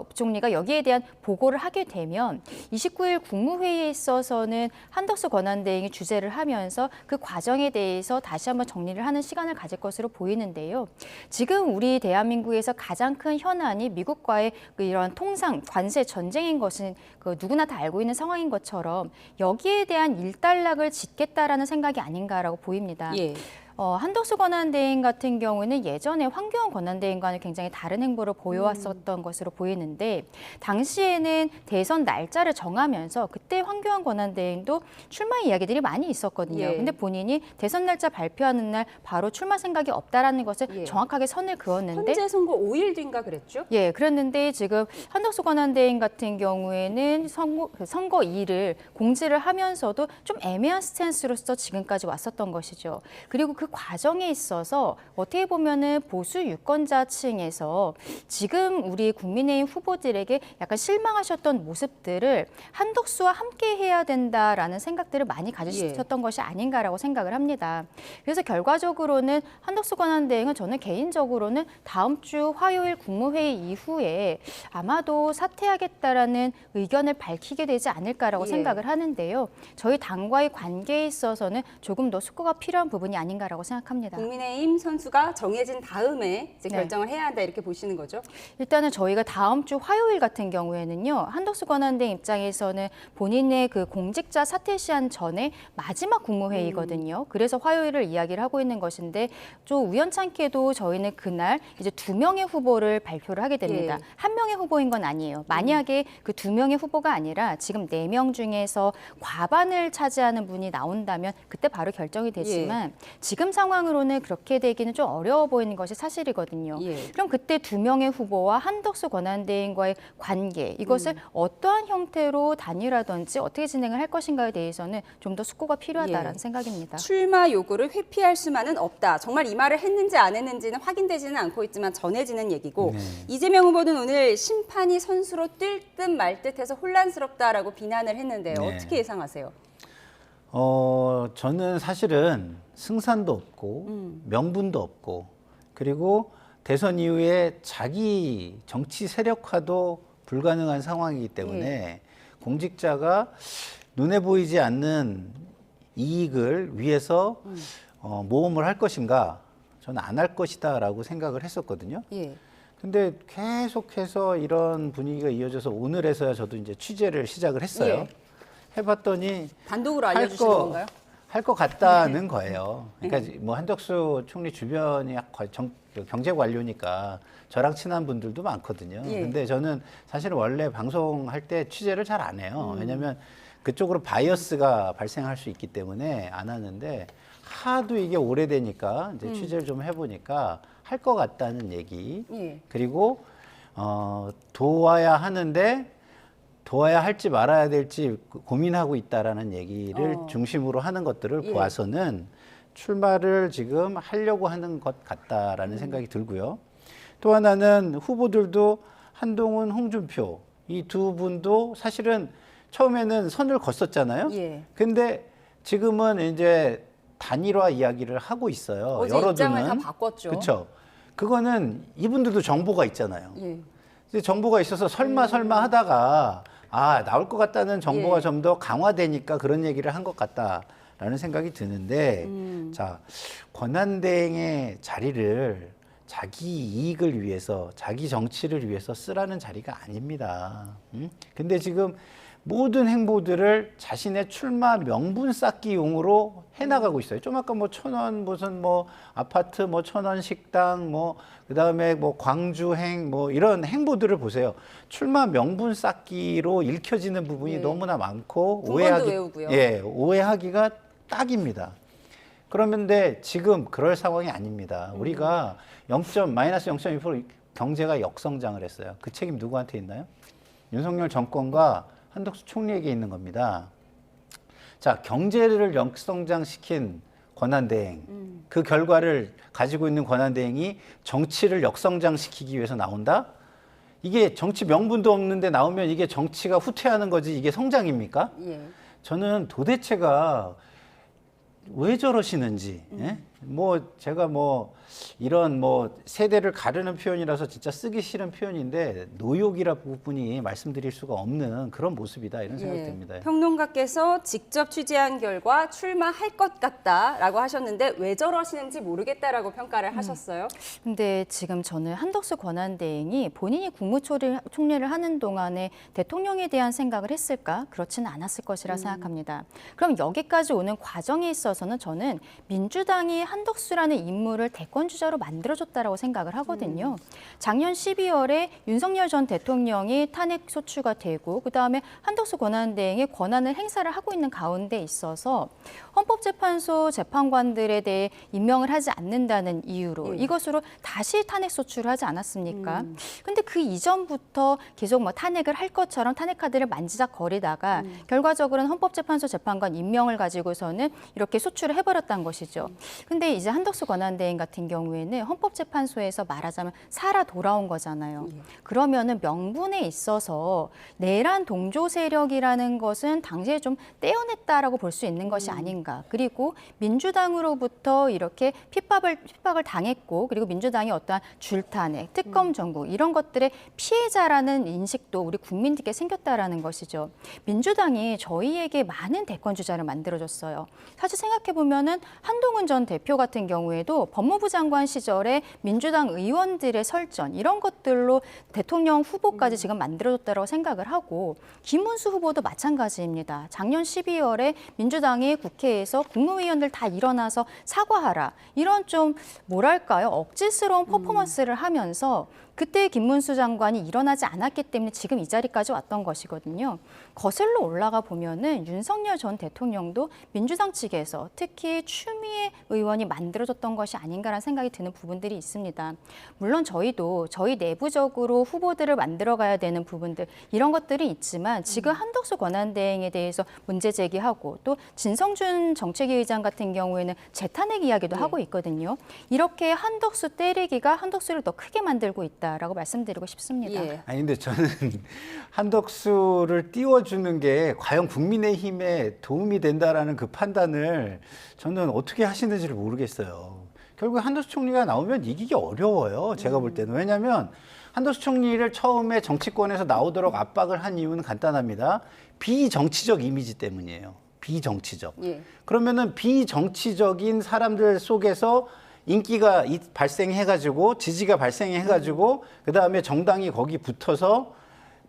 부총리가 여기에 대한 보고를 하게 되면 29일 국무회의에 있어서는 한덕수 권한대행이 주재를 하면서 그 과정에 대해서 다시 한번 정리를 하는 시간을 가질 것으로 보이는데요. 지금 우리 대한민국에서 가장 큰 현안이 미국과의 이런 통상 관세 전쟁인 것은 누구나 다 알고 있는 상황인 것처럼 여기에 대한 일단락을 짓겠다라는 생각이 아닌가라고 보입니다. 예. 한덕수 권한대행 같은 경우는 예전에 황교안 권한대행과는 굉장히 다른 행보를 보여왔었던 것으로 보이는데 당시에는 대선 날짜를 정하면서 그때 황교안 권한대행도 출마 이야기들이 많이 있었거든요. 예. 근데 본인이 대선 날짜 발표하는 날 바로 출마 생각이 없다라는 것을 예. 정확하게 선을 그었는데 헌재 선고 5일 뒤인가 그랬죠? 예, 그랬는데 지금 한덕수 권한대행 같은 경우에는 선거일을 공지를 하면서도 좀 애매한 스탠스로서 지금까지 왔었던 것이죠. 그리고 그 과정에 있어서 어떻게 보면은 보수 유권자층에서 지금 우리 국민의힘 후보들에게 약간 실망하셨던 모습들을 한덕수와 함께 해야 된다라는 생각들을 많이 가지셨던 것이 아닌가라고 생각을 합니다. 그래서 결과적으로는 한덕수 권한대행은 저는 개인적으로는 다음 주 화요일 국무회의 이후에 아마도 사퇴하겠다라는 의견을 밝히게 되지 않을까라고 생각을 하는데요. 저희 당과의 관계에 있어서는 조금 더 숙고가 필요한 부분이 아닌가라고 있다라고 생각합니다. 국민의힘 선수가 정해진 다음에 이제 네. 결정을 해야 한다 이렇게 보시는 거죠? 일단은 저희가 다음 주 화요일 같은 경우에는요, 한덕수 권한대행 입장에서는 본인의 그 공직자 사퇴 시한 전에 마지막 국무회의거든요. 그래서 화요일을 이야기를 하고 있는 것인데, 좀 우연찮게도 저희는 그날 이제 2명의 후보를 발표를 하게 됩니다. 예. 1명의 후보인 건 아니에요. 만약에 그 2명의 후보가 아니라 지금 4명 중에서 과반을 차지하는 분이 나온다면 그때 바로 결정이 되지만 지금 상황으로는 그렇게 되기는 좀 어려워 보이는 것이 사실이거든요. 그럼 그때 2명의 후보와 한덕수 권한대행과의 관계, 이것을 어떠한 형태로 단일화든지 어떻게 진행을 할 것인가에 대해서는 좀 더 숙고가 필요하다라는 생각입니다. 출마 요구를 회피할 수만은 없다. 정말 이 말을 했는지 안 했는지는 확인되지는 않고 있지만 전해지는 얘기고, 이재명 후보는 오늘 심판이 선수로 뛸 듯 말 듯해서 혼란스럽다라고 비난을 했는데요. 어떻게 예상하세요? 저는 사실은 승산도 없고 명분도 없고, 그리고 대선 이후에 자기 정치 세력화도 불가능한 상황이기 때문에 공직자가 눈에 보이지 않는 이익을 위해서 모험을 할 것인가, 저는 안 할 것이다라고 생각을 했었거든요. 근데 계속해서 이런 분위기가 이어져서 오늘에서야 저도 이제 취재를 시작을 했어요. 해봤더니 단독으로 알려주시는 건가요? 할 것 같다는 거예요. 그러니까 뭐 한덕수 총리 주변이 경제 관료니까 저랑 친한 분들도 많거든요. 근데 저는 사실 원래 방송할 때 취재를 잘 안 해요. 왜냐하면 그쪽으로 바이어스가 발생할 수 있기 때문에 안 하는데, 하도 이게 오래되니까 이제 취재를 좀 해보니까 할 것 같다는 얘기. 그리고 도와야 하는데 도와야 할지 말아야 될지 고민하고 있다라는 얘기를 중심으로 하는 것들을 보아서는 출마를 지금 하려고 하는 것 같다라는 생각이 들고요. 또 하나는 후보들도 한동훈, 홍준표 이 두 분도 사실은 처음에는 선을 걷었잖아요. 근데 지금은 이제 단일화 이야기를 하고 있어요. 어제 입장을 다 바꿨죠. 그렇죠. 그거는 이분들도 정보가 있잖아요. 정보가 있어서 설마 하다가 나올 것 같다는 정보가 좀 더 강화되니까 그런 얘기를 한 것 같다라는 생각이 드는데, 자, 권한대행의 자리를 자기 이익을 위해서, 자기 정치를 위해서 쓰라는 자리가 아닙니다. 근데 지금 모든 행보들을 자신의 출마 명분 쌓기용으로 해나가고 있어요. 좀 아까 뭐 1,000원 무슨 뭐 아파트 뭐 1,000원 식당 뭐 그다음에 뭐 광주행 뭐 이런 행보들을 보세요. 출마 명분 쌓기로 읽혀지는 부분이 너무나 많고 오해하기가 딱입니다. 그런데 지금 그럴 상황이 아닙니다. 우리가 마이너스 0.2% 경제가 역성장을 했어요. 그 책임 누구한테 있나요? 윤석열 정권과 한덕수 총리에게 있는 겁니다. 자, 경제를 역성장시킨 권한대행, 그 결과를 가지고 있는 권한대행이 정치를 역성장시키기 위해서 나온다? 이게 정치 명분도 없는데 나오면 이게 정치가 후퇴하는 거지, 이게 성장입니까? 저는 도대체가 왜 저러시는지, 뭐 제가 뭐 이런 뭐 세대를 가르는 표현이라서 진짜 쓰기 싫은 표현인데 노욕이라 부분이 말씀드릴 수가 없는 그런 모습이다, 이런 생각이 듭니다. 평론가께서 직접 취재한 결과 출마할 것 같다라고 하셨는데 왜 저러시는지 모르겠다라고 평가를 하셨어요. 근데 지금 저는 한덕수 권한대행이 본인이 국무총리를 하는 동안에 대통령에 대한 생각을 했을까? 그렇지는 않았을 것이라 생각합니다. 그럼 여기까지 오는 과정에 있어서는 저는 민주당이 한덕수라는 인물을 대권주자로 만들어줬다라고 생각을 하거든요. 작년 12월에 윤석열 전 대통령이 탄핵 소추가 되고, 그다음에 한덕수 권한대행의 권한을 행사를 하고 있는 가운데 있어서 헌법재판소 재판관들에 대해 임명을 하지 않는다는 이유로 이것으로 다시 탄핵 소추를 하지 않았습니까? 근데 그 이전부터 계속 뭐 탄핵을 할 것처럼 탄핵 카드를 만지작거리다가 결과적으로는 헌법재판소 재판관 임명을 가지고서는 이렇게 소추를 해버렸다는 것이죠. 근데 이제 한덕수 권한대행 같은 경우에는 헌법재판소에서 말하자면 살아 돌아온 거잖아요. 그러면은 명분에 있어서 내란 동조 세력이라는 것은 당시에 좀 떼어냈다라고 볼 수 있는 것이 아닌가. 그리고 민주당으로부터 이렇게 핍박을 당했고, 그리고 민주당이 어떠한 줄탄핵, 특검 정국 이런 것들의 피해자라는 인식도 우리 국민들께 생겼다라는 것이죠. 민주당이 저희에게 많은 대권 주자를 만들어줬어요. 사실 생각해 보면은 한동훈 전 대표 같은 경우에도 법무부 장관 시절에 민주당 의원들의 설전 이런 것들로 대통령 후보까지 지금 만들어졌다고 생각을 하고 김문수 후보도 마찬가지입니다. 작년 12월에 민주당이 국회에서 국무위원들 다 일어나서 사과하라 이런 좀 뭐랄까요 억지스러운 퍼포먼스를 하면서 그때 김문수 장관이 일어나지 않았기 때문에 지금 이 자리까지 왔던 것이거든요. 거슬러 올라가 보면은 윤석열 전 대통령도 민주당 측에서 특히 추미애 의원이 만들어졌던 것이 아닌가라는 생각이 드는 부분들이 있습니다. 물론 저희도 저희 내부적으로 후보들을 만들어가야 되는 부분들 이런 것들이 있지만 지금 한덕수 권한대행에 대해서 문제 제기하고 또 진성준 정책위 의장 같은 경우에는 재탄핵 이야기도 하고 있거든요. 이렇게 한덕수 때리기가 한덕수를 더 크게 만들고 있다라고 말씀드리고 싶습니다. 아니 근데 저는 한덕수를 띄워주는 게 과연 국민의힘에 도움이 된다라는 그 판단을 저는 어떻게 하시는지를 모르겠어요. 결국 한덕수 총리가 나오면 이기기 어려워요. 제가 볼 때는. 왜냐하면 한덕수 총리를 처음에 정치권에서 나오도록 압박을 한 이유는 간단합니다. 비정치적 이미지 때문이에요. 비정치적. 그러면은 비정치적인 사람들 속에서 인기가 발생해가지고 지지가 발생해가지고 그다음에 정당이 거기 붙어서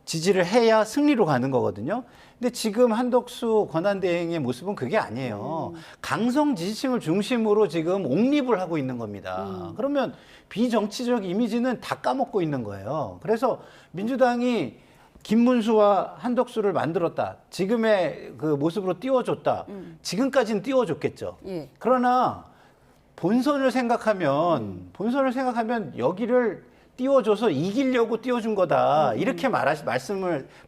지지를 해야 승리로 가는 거거든요. 근데 지금 한덕수 권한대행의 모습은 그게 아니에요. 강성 지지층을 중심으로 지금 옹립을 하고 있는 겁니다. 그러면 비정치적 이미지는 다 까먹고 있는 거예요. 그래서 민주당이 김문수와 한덕수를 만들었다. 지금의 그 모습으로 띄워줬다. 지금까지는 띄워줬겠죠. 그러나 본선을 생각하면 여기를 띄워줘서 이기려고 띄워준 거다. 이렇게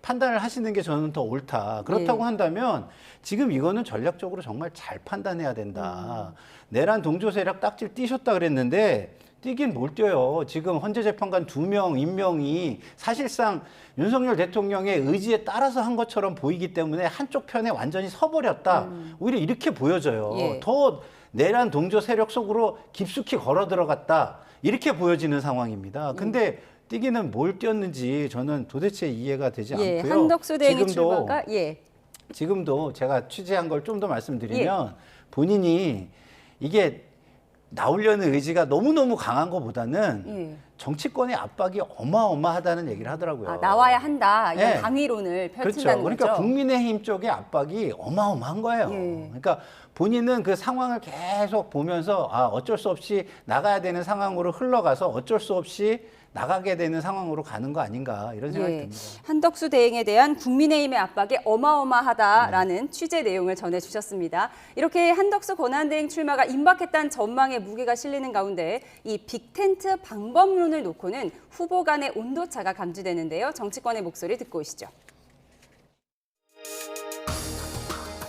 판단을 하시는 게 저는 더 옳다. 그렇다고 한다면 지금 이거는 전략적으로 정말 잘 판단해야 된다. 내란 동조 세력 딱지를 띄셨다 그랬는데 뛰긴 뭘 뛰어요. 지금 헌재 재판관 2명 임명이 사실상 윤석열 대통령의 의지에 따라서 한 것처럼 보이기 때문에 한쪽 편에 완전히 서버렸다. 오히려 이렇게 보여져요. 더 내란 동조 세력 속으로 깊숙이 걸어 들어갔다. 이렇게 보여지는 상황입니다. 근데 뛰기는 뭘 뛰었는지 저는 도대체 이해가 되지 않고요. 한덕수 대행의 출마가 지금도 제가 취재한 걸 좀 더 말씀드리면 본인이 이게 나오려는 의지가 너무너무 강한 것보다는 정치권의 압박이 어마어마하다는 얘기를 하더라고요. 나와야 한다. 이런 강의론을 펼친다는 그러니까 거죠. 국민의힘 쪽의 압박이 어마어마한 거예요. 그러니까 본인은 그 상황을 계속 보면서 어쩔 수 없이 나가야 되는 상황으로 흘러가서 어쩔 수 없이 나가게 되는 상황으로 가는 거 아닌가 이런 생각이 듭니다. 한덕수 대행에 대한 국민의힘의 압박이 어마어마하다라는 취재 내용을 전해주셨습니다. 이렇게 한덕수 권한대행 출마가 임박했다는 전망에 무게가 실리는 가운데 이 빅텐트 방법론을 놓고는 후보 간의 온도차가 감지되는데요. 정치권의 목소리 듣고 오시죠.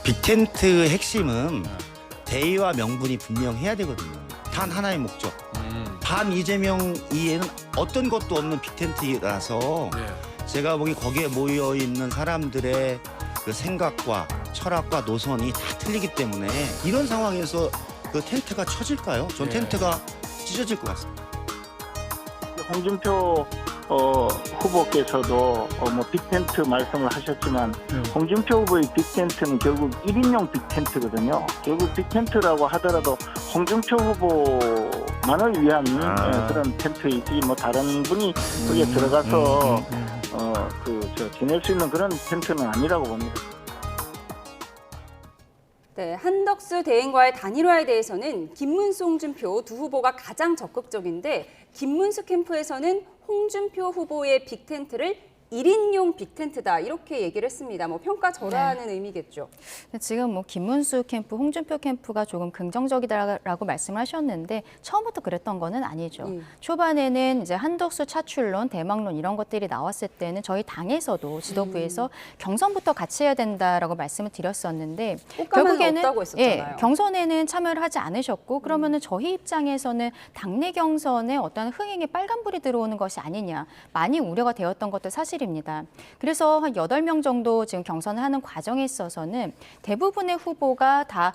빅텐트의 핵심은 대의와 명분이 분명해야 되거든요. 단 하나의 목적. 반 이재명 이에는 어떤 것도 없는 빅텐트라서 제가 보기 거기에 모여 있는 사람들의 그 생각과 철학과 노선이 다 틀리기 때문에 이런 상황에서 그 텐트가 쳐질까요? 전 텐트가 찢어질 것 같습니다. 홍준표 후보께서도 빅텐트 말씀을 하셨지만 홍준표 후보의 빅텐트는 결국 1인용 빅텐트거든요. 결국 빅텐트라고 하더라도 홍준표 후보만을 위한 그런 텐트이지 다른 분이 거기에 들어가서 지낼 수 있는 그런 텐트는 아니라고 봅니다. 한덕수 대행과의 단일화에 대해서는 김문수, 홍준표 두 후보가 가장 적극적인데 김문수 캠프에서는 홍준표 후보의 빅텐트를 1인용 빅텐트다 이렇게 얘기를 했습니다. 평가절하하는 의미겠죠. 지금 김문수 캠프, 홍준표 캠프가 조금 긍정적이다라고 말씀하셨는데 처음부터 그랬던 거는 아니죠. 초반에는 이제 한덕수 차출론, 대망론 이런 것들이 나왔을 때는 저희 당에서도 지도부에서 경선부터 같이 해야 된다라고 말씀을 드렸었는데 결국에는 없다고 했었잖아요. 경선에는 참여를 하지 않으셨고 그러면은 저희 입장에서는 당내 경선에 어떤 흥행에 빨간불이 들어오는 것이 아니냐 많이 우려가 되었던 것도 사실. 사실입니다. 그래서 한 8명 정도 지금 경선을 하는 과정에 있어서는 대부분의 후보가 다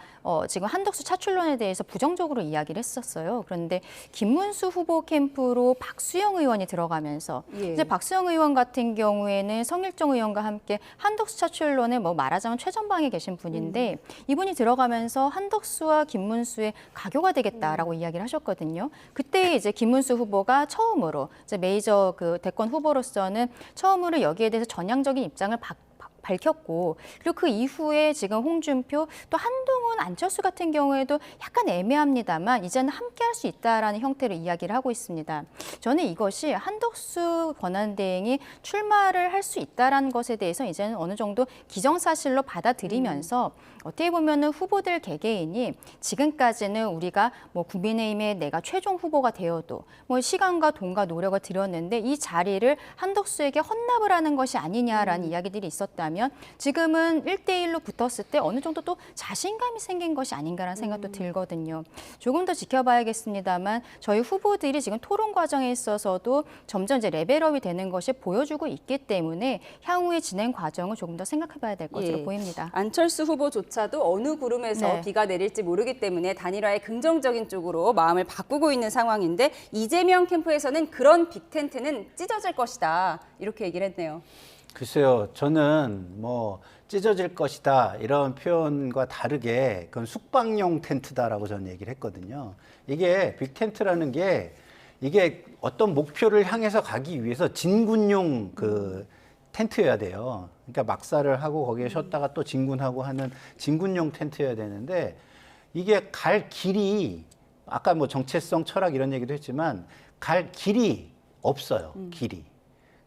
지금 한덕수 차출론에 대해서 부정적으로 이야기를 했었어요. 그런데 김문수 후보 캠프로 박수영 의원이 들어가면서 이제 박수영 의원 같은 경우에는 성일정 의원과 함께 한덕수 차출론에 말하자면 최전방에 계신 분인데 이분이 들어가면서 한덕수와 김문수의 가교가 되겠다라고 이야기를 하셨거든요. 그때 이제 김문수 후보가 처음으로 이제 메이저 그 대권 후보로서는 처음으로 여기에 대해서 전향적인 입장을 밝혔고 그리고 그 이후에 지금 홍준표 또 한동훈 안철수 같은 경우에도 약간 애매합니다만 이제는 함께 할 수 있다라는 형태로 이야기를 하고 있습니다. 저는 이것이 한덕수 권한대행이 출마를 할 수 있다라는 것에 대해서 이제는 어느 정도 기정사실로 받아들이면서 어떻게 보면은 후보들 개개인이 지금까지는 우리가 국민의힘에 내가 최종 후보가 되어도 시간과 돈과 노력을 들였는데 이 자리를 한덕수에게 헌납을 하는 것이 아니냐라는 이야기들이 있었다면 지금은 1대1로 붙었을 때 어느 정도 또 자신감이 생긴 것이 아닌가라는 생각도 들거든요. 조금 더 지켜봐야겠습니다만 저희 후보들이 지금 토론 과정에 있어서도 점점 이제 레벨업이 되는 것이 보여주고 있기 때문에 향후의 진행 과정을 조금 더 생각해봐야 될 것으로 보입니다. 안철수 후보조차도 어느 구름에서 비가 내릴지 모르기 때문에 단일화의 긍정적인 쪽으로 마음을 바꾸고 있는 상황인데 이재명 캠프에서는 그런 빅텐트는 찢어질 것이다 이렇게 얘기를 했네요. 글쎄요, 저는 찢어질 것이다 이런 표현과 다르게 그건 숙박용 텐트다라고 저는 얘기를 했거든요. 이게 빅텐트라는 게 이게 어떤 목표를 향해서 가기 위해서 진군용 그 텐트여야 돼요. 그러니까 막사를 하고 거기에 쉬었다가 또 진군하고 하는 진군용 텐트여야 되는데 이게 갈 길이 아까 정체성, 철학 이런 얘기도 했지만 갈 길이 없어요. 길이.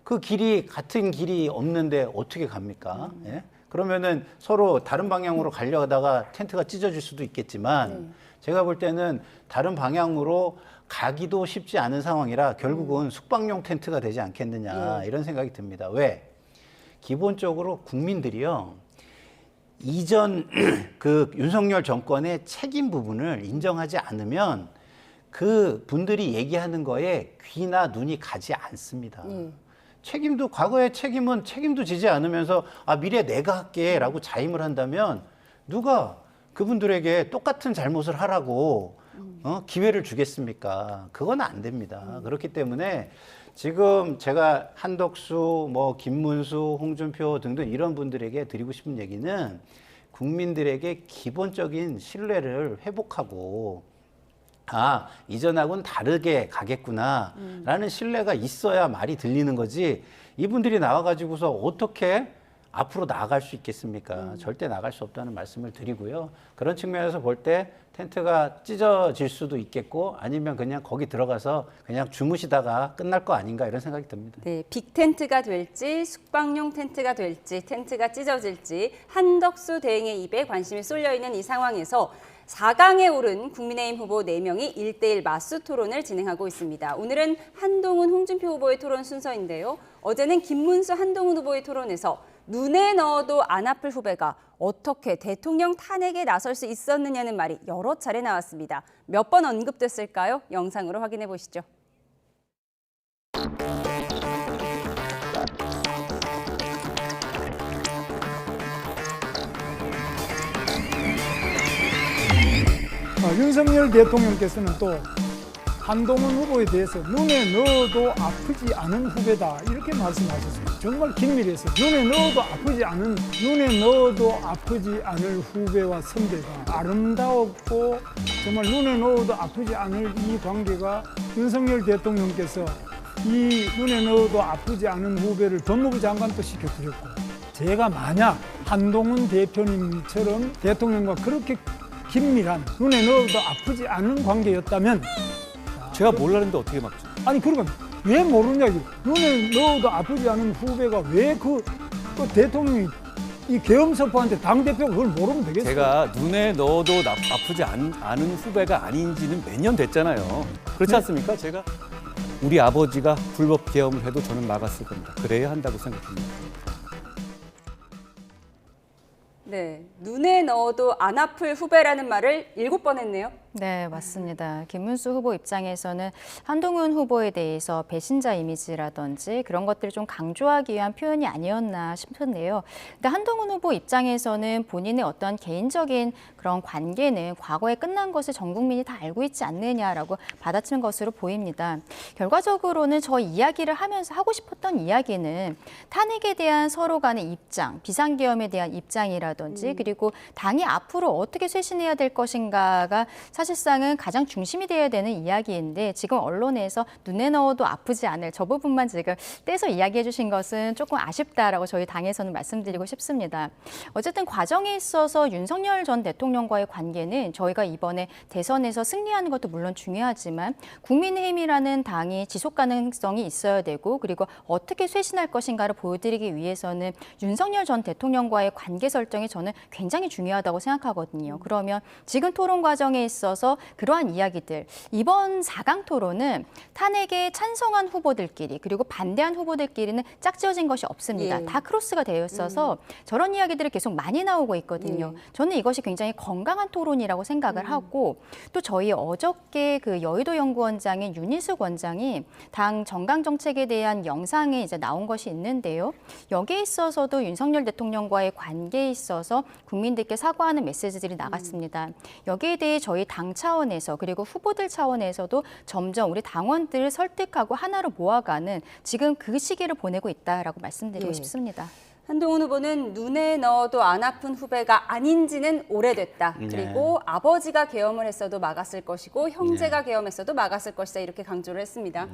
그 길이 같은 길이 없는데 어떻게 갑니까? 예? 그러면은 서로 다른 방향으로 가려다가 텐트가 찢어질 수도 있겠지만 제가 볼 때는 다른 방향으로 가기도 쉽지 않은 상황이라 결국은 숙박용 텐트가 되지 않겠느냐 이런 생각이 듭니다. 왜? 기본적으로 국민들이요. 이전 그 윤석열 정권의 책임 부분을 인정하지 않으면 그 분들이 얘기하는 거에 귀나 눈이 가지 않습니다. 책임도 과거의 책임은 책임도 지지 않으면서 미래 내가 할게 라고 자임을 한다면 누가 그분들에게 똑같은 잘못을 하라고 기회를 주겠습니까? 그건 안 됩니다. 그렇기 때문에 지금 제가 한덕수, 김문수, 홍준표 등등 이런 분들에게 드리고 싶은 얘기는 국민들에게 기본적인 신뢰를 회복하고 이전하고는 다르게 가겠구나 라는 신뢰가 있어야 말이 들리는 거지 이분들이 나와가지고서 어떻게 앞으로 나아갈 수 있겠습니까? 절대 나갈 수 없다는 말씀을 드리고요. 그런 측면에서 볼 때 텐트가 찢어질 수도 있겠고 아니면 그냥 거기 들어가서 그냥 주무시다가 끝날 거 아닌가 이런 생각이 듭니다. 네, 빅텐트가 될지 숙박용 텐트가 될지 텐트가 찢어질지 한덕수 대행의 입에 관심이 쏠려 있는 이 상황에서 4강에 오른 국민의힘 후보 4명이 1대1 맞수 토론을 진행하고 있습니다. 오늘은 한동훈, 홍준표 후보의 토론 순서인데요. 어제는 김문수, 한동훈 후보의 토론에서 눈에 넣어도 안 아플 후배가 어떻게 대통령 탄핵에 나설 수 있었느냐는 말이 여러 차례 나왔습니다. 몇 번 언급됐을까요? 영상으로 확인해 보시죠. 윤석열 대통령께서는 또 한동훈 후보에 대해서 눈에 넣어도 아프지 않은 후배다 이렇게 말씀하셨습니다. 정말 긴밀해서 눈에 넣어도 아프지 않을 후배와 선배가 아름다웠고 정말 눈에 넣어도 아프지 않을 이 관계가 윤석열 대통령께서 이 눈에 넣어도 아프지 않은 후배를 법무부 장관도 시켜드렸고 제가 만약 한동훈 대표님처럼 대통령과 그렇게 긴밀한 눈에 넣어도 아프지 않은 관계였다면 제가 몰랐는데 어떻게 막죠? 아니 그러니까 왜 모르냐 이거 눈에 넣어도 아프지 않은 후배가 왜 그 대통령이 이 계엄선포한테 당대표가 그걸 모르면 되겠어요? 제가 눈에 넣어도 아프지 않은 후배가 아닌지는 몇 년 됐잖아요. 그렇지 않습니까? 제가 우리 아버지가 불법 계엄을 해도 저는 막았을 겁니다. 그래야 한다고 생각합니다. 네, 눈에 넣어도 안 아플 후배라는 말을 7번 했네요. 네, 맞습니다. 김문수 후보 입장에서는 한동훈 후보에 대해서 배신자 이미지라든지 그런 것들을 좀 강조하기 위한 표현이 아니었나 싶은데요. 근데 한동훈 후보 입장에서는 본인의 어떤 개인적인 그런 관계는 과거에 끝난 것을 전 국민이 다 알고 있지 않느냐라고 받아치는 것으로 보입니다. 결과적으로는 저 이야기를 하면서 하고 싶었던 이야기는 탄핵에 대한 서로 간의 입장, 비상계엄에 대한 입장이라든지 그리고 당이 앞으로 어떻게 쇄신해야 될 것인가가 사실상은 가장 중심이 되어야 되는 이야기인데 지금 언론에서 눈에 넣어도 아프지 않을 저 부분만 지금 떼서 이야기해 주신 것은 조금 아쉽다라고 저희 당에서는 말씀드리고 싶습니다. 어쨌든 과정에 있어서 윤석열 전 대통령과의 관계는 저희가 이번에 대선에서 승리하는 것도 물론 중요하지만 국민의힘이라는 당이 지속 가능성이 있어야 되고 그리고 어떻게 쇄신할 것인가를 보여드리기 위해서는 윤석열 전 대통령과의 관계 설정이 저는 굉장히 중요하다고 생각하거든요. 그러면 지금 토론 과정에 있어서 그러한 이야기들, 이번 4강 토론은 탄핵에 찬성한 후보들끼리 그리고 반대한 후보들끼리는 짝지어진 것이 없습니다. 예. 다 크로스가 되어 있어서 저런 이야기들이 계속 많이 나오고 있거든요. 저는 이것이 굉장히 건강한 토론이라고 생각을 하고 또 저희 어저께 그 여의도 연구원장인 윤희숙 원장이 당 정강 정책에 대한 영상에 이제 나온 것이 있는데요. 여기에 있어서도 윤석열 대통령과의 관계에 있어서 국민들께 사과하는 메시지들이 나갔습니다. 여기에 대해 저희 당 차원에서 그리고 후보들 차원에서도 점점 우리 당원들을 설득하고 하나로 모아가는 지금 그 시기를 보내고 있다라고 말씀드리고 싶습니다. 한동훈 후보는 눈에 넣어도 안 아픈 후배가 아닌 지는 오래됐다. 그리고 아버지가 계엄을 했어도 막았을 것이고 형제가 계엄했어도 막았을 것이다. 이렇게 강조를 했습니다.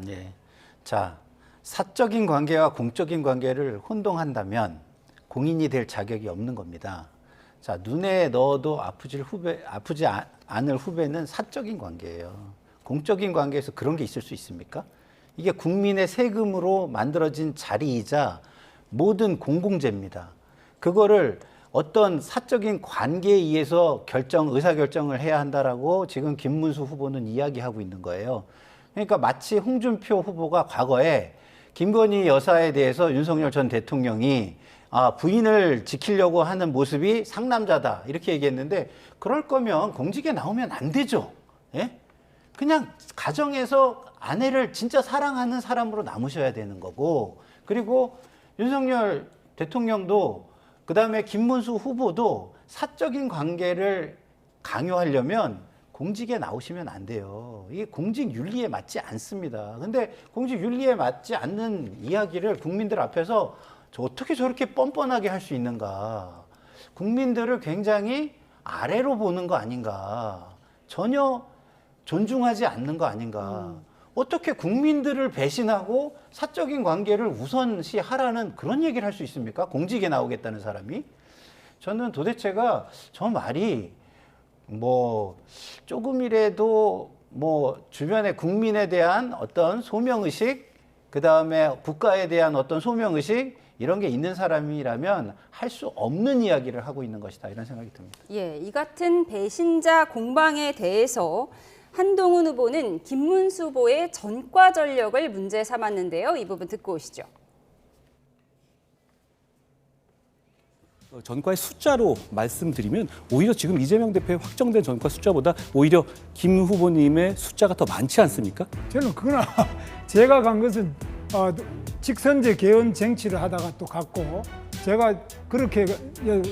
자, 사적인 관계와 공적인 관계를 혼동한다면 공인이 될 자격이 없는 겁니다. 자, 눈에 넣어도 아프지 않을 후배는 사적인 관계예요. 공적인 관계에서 그런 게 있을 수 있습니까? 이게 국민의 세금으로 만들어진 자리이자 모든 공공재입니다. 그거를 어떤 사적인 관계에 의해서 의사결정을 해야 한다라고 지금 김문수 후보는 이야기하고 있는 거예요. 그러니까 마치 홍준표 후보가 과거에 김건희 여사에 대해서 윤석열 전 대통령이 부인을 지키려고 하는 모습이 상남자다 이렇게 얘기했는데 그럴 거면 공직에 나오면 안 되죠. 예? 그냥 가정에서 아내를 진짜 사랑하는 사람으로 남으셔야 되는 거고 그리고 윤석열 대통령도 그다음에 김문수 후보도 사적인 관계를 강요하려면 공직에 나오시면 안 돼요. 이게 공직 윤리에 맞지 않습니다. 근데 공직 윤리에 맞지 않는 이야기를 국민들 앞에서 어떻게 저렇게 뻔뻔하게 할 수 있는가. 국민들을 굉장히 아래로 보는 거 아닌가. 전혀 존중하지 않는 거 아닌가. 어떻게 국민들을 배신하고 사적인 관계를 우선시하라는 그런 얘기를 할 수 있습니까? 공직에 나오겠다는 사람이. 저는 도대체가 저 말이 조금이라도 주변의 국민에 대한 어떤 소명의식, 그 다음에 국가에 대한 어떤 소명의식 이런 게 있는 사람이라면 할 수 없는 이야기를 하고 있는 것이다 이런 생각이 듭니다. 이 같은 배신자 공방에 대해서 한동훈 후보는 김문수 후보의 전과 전력을 문제 삼았는데요. 이 부분 듣고 오시죠. 전과의 숫자로 말씀드리면 오히려 지금 이재명 대표의 확정된 전과 숫자보다 오히려 김 후보님의 숫자가 더 많지 않습니까? 저는 그러나 제가 간 것은 직선제 개헌 쟁취를 하다가 또 갔고 제가 그렇게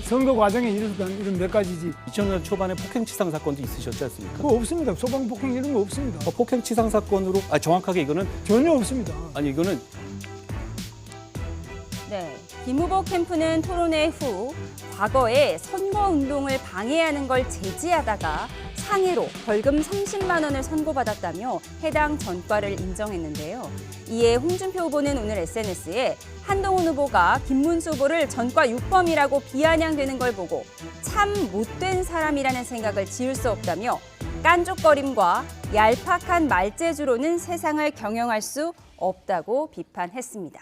선거 과정에 있었던 이런 몇 가지지. 2000년 초반에 폭행치상 사건도 있으셨지 않습니까? 그거 없습니다. 소방폭행 이런 거 없습니다. 폭행치상 사건으로 정확하게 이거는 전혀 없습니다. 아니 이거는 김 후보 캠프는 토론회 후 과거에 선거운동을 방해하는 걸 제지하다가 상해로 벌금 30만 원을 선고받았다며 해당 전과를 인정했는데요. 이에 홍준표 후보는 오늘 SNS에 한동훈 후보가 김문수 후보를 전과 6범이라고 비아냥대는 걸 보고 참 못된 사람이라는 생각을 지울 수 없다며 깐족거림과 얄팍한 말재주로는 세상을 경영할 수 없다고 비판했습니다.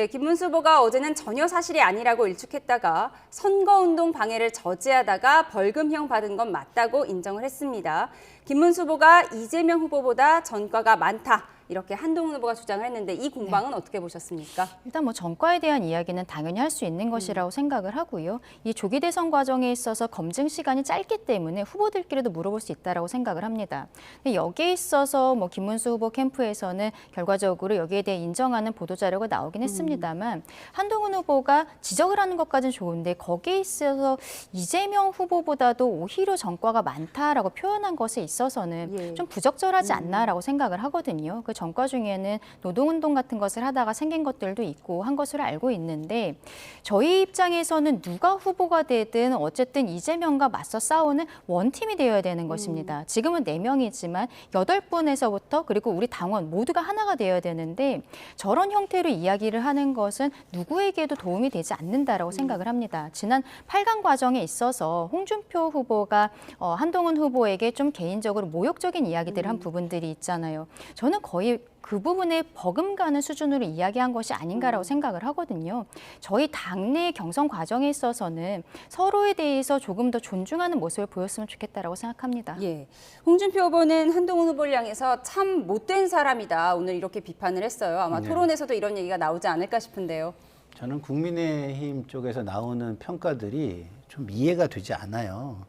김문수 후보가 어제는 전혀 사실이 아니라고 일축했다가 선거운동 방해를 저지하다가 벌금형 받은 건 맞다고 인정을 했습니다. 김문수 후보가 이재명 후보보다 전과가 많다 이렇게 한동훈 후보가 주장을 했는데 이 공방은 어떻게 보셨습니까? 일단 뭐 전과에 대한 이야기는 당연히 할 수 있는 것이라고 생각을 하고요. 이 조기 대선 과정에 있어서 검증 시간이 짧기 때문에 후보들끼리도 물어볼 수 있다라고 생각을 합니다. 근데 여기에 있어서 뭐 김문수 후보 캠프에서는 결과적으로 여기에 대해 인정하는 보도 자료가 나오긴 했습니다만 한동훈 후보가 지적을 하는 것까지는 좋은데 거기에 있어서 이재명 후보보다도 오히려 전과가 많다라고 표현한 것에 있어서는 좀 부적절하지 않나라고 생각을 하거든요. 그 전과 중에는 노동운동 같은 것을 하다가 생긴 것들도 있고 한 것으로 알고 있는데 저희 입장에서는 누가 후보가 되든 어쨌든 이재명과 맞서 싸우는 원팀이 되어야 되는 것입니다. 지금은 4명이지만 8분에서부터 그리고 우리 당원 모두가 하나가 되어야 되는데 저런 형태로 이야기를 하는 것은 누구에게도 도움이 되지 않는다라고 생각을 합니다. 지난 8강 과정에 있어서 홍준표 후보가 한동훈 후보에게 좀 개인적으로 모욕적인 이야기들을 한 부분들이 있잖아요. 저는 거의 그 부분에 버금가는 수준으로 이야기한 것이 아닌가라고 생각을 하거든요. 저희 당내 경선 과정에 있어서는 서로에 대해서 조금 더 존중하는 모습을 보였으면 좋겠다라고 생각합니다. 예, 홍준표 후보는 한동훈 후보를 향해서 참 못된 사람이다. 오늘 이렇게 비판을 했어요. 아마 토론에서도 이런 얘기가 나오지 않을까 싶은데요. 저는 국민의힘 쪽에서 나오는 평가들이 좀 이해가 되지 않아요.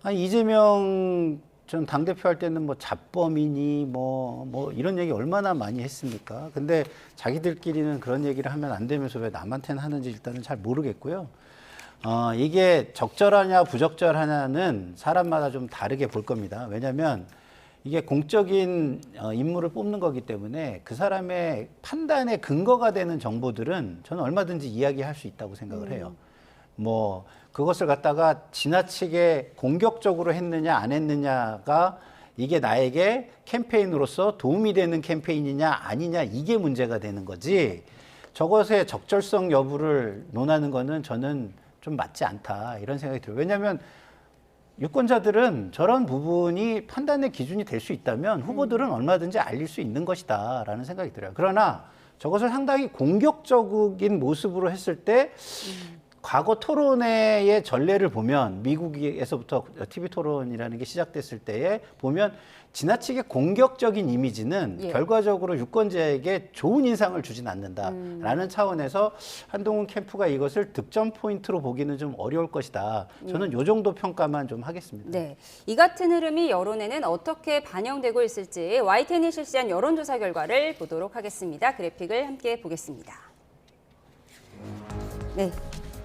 아니, 이재명 전 당대표 할 때는 뭐 잡범이니 뭐 이런 얘기 얼마나 많이 했습니까? 근데 자기들끼리는 그런 얘기를 하면 안 되면서 왜 남한테는 하는지 일단은 잘 모르겠고요. 이게 적절하냐 부적절하냐는 사람마다 좀 다르게 볼 겁니다. 왜냐하면 이게 공적인 인물을 뽑는 거기 때문에 그 사람의 판단의 근거가 되는 정보들은 저는 얼마든지 이야기할 수 있다고 생각을 해요. 뭐 그것을 갖다가 지나치게 공격적으로 했느냐 안 했느냐가 이게 나에게 캠페인으로서 도움이 되는 캠페인이냐 아니냐 이게 문제가 되는 거지 저것의 적절성 여부를 논하는 거는 저는 좀 맞지 않다 이런 생각이 들어요. 왜냐하면 유권자들은 저런 부분이 판단의 기준이 될 수 있다면 후보들은 얼마든지 알릴 수 있는 것이다 라는 생각이 들어요. 그러나 저것을 상당히 공격적인 모습으로 했을 때 과거 토론회의 전례를 보면 미국에서부터 TV 토론이라는 게 시작됐을 때에 보면 지나치게 공격적인 이미지는 결과적으로 유권자에게 좋은 인상을 주진 않는다라는 차원에서 한동훈 캠프가 이것을 득점 포인트로 보기는 좀 어려울 것이다. 저는 이 정도 평가만 좀 하겠습니다. 네, 이 같은 흐름이 여론에는 어떻게 반영되고 있을지 YTN이 실시한 여론조사 결과를 보도록 하겠습니다. 그래픽을 함께 보겠습니다. 네.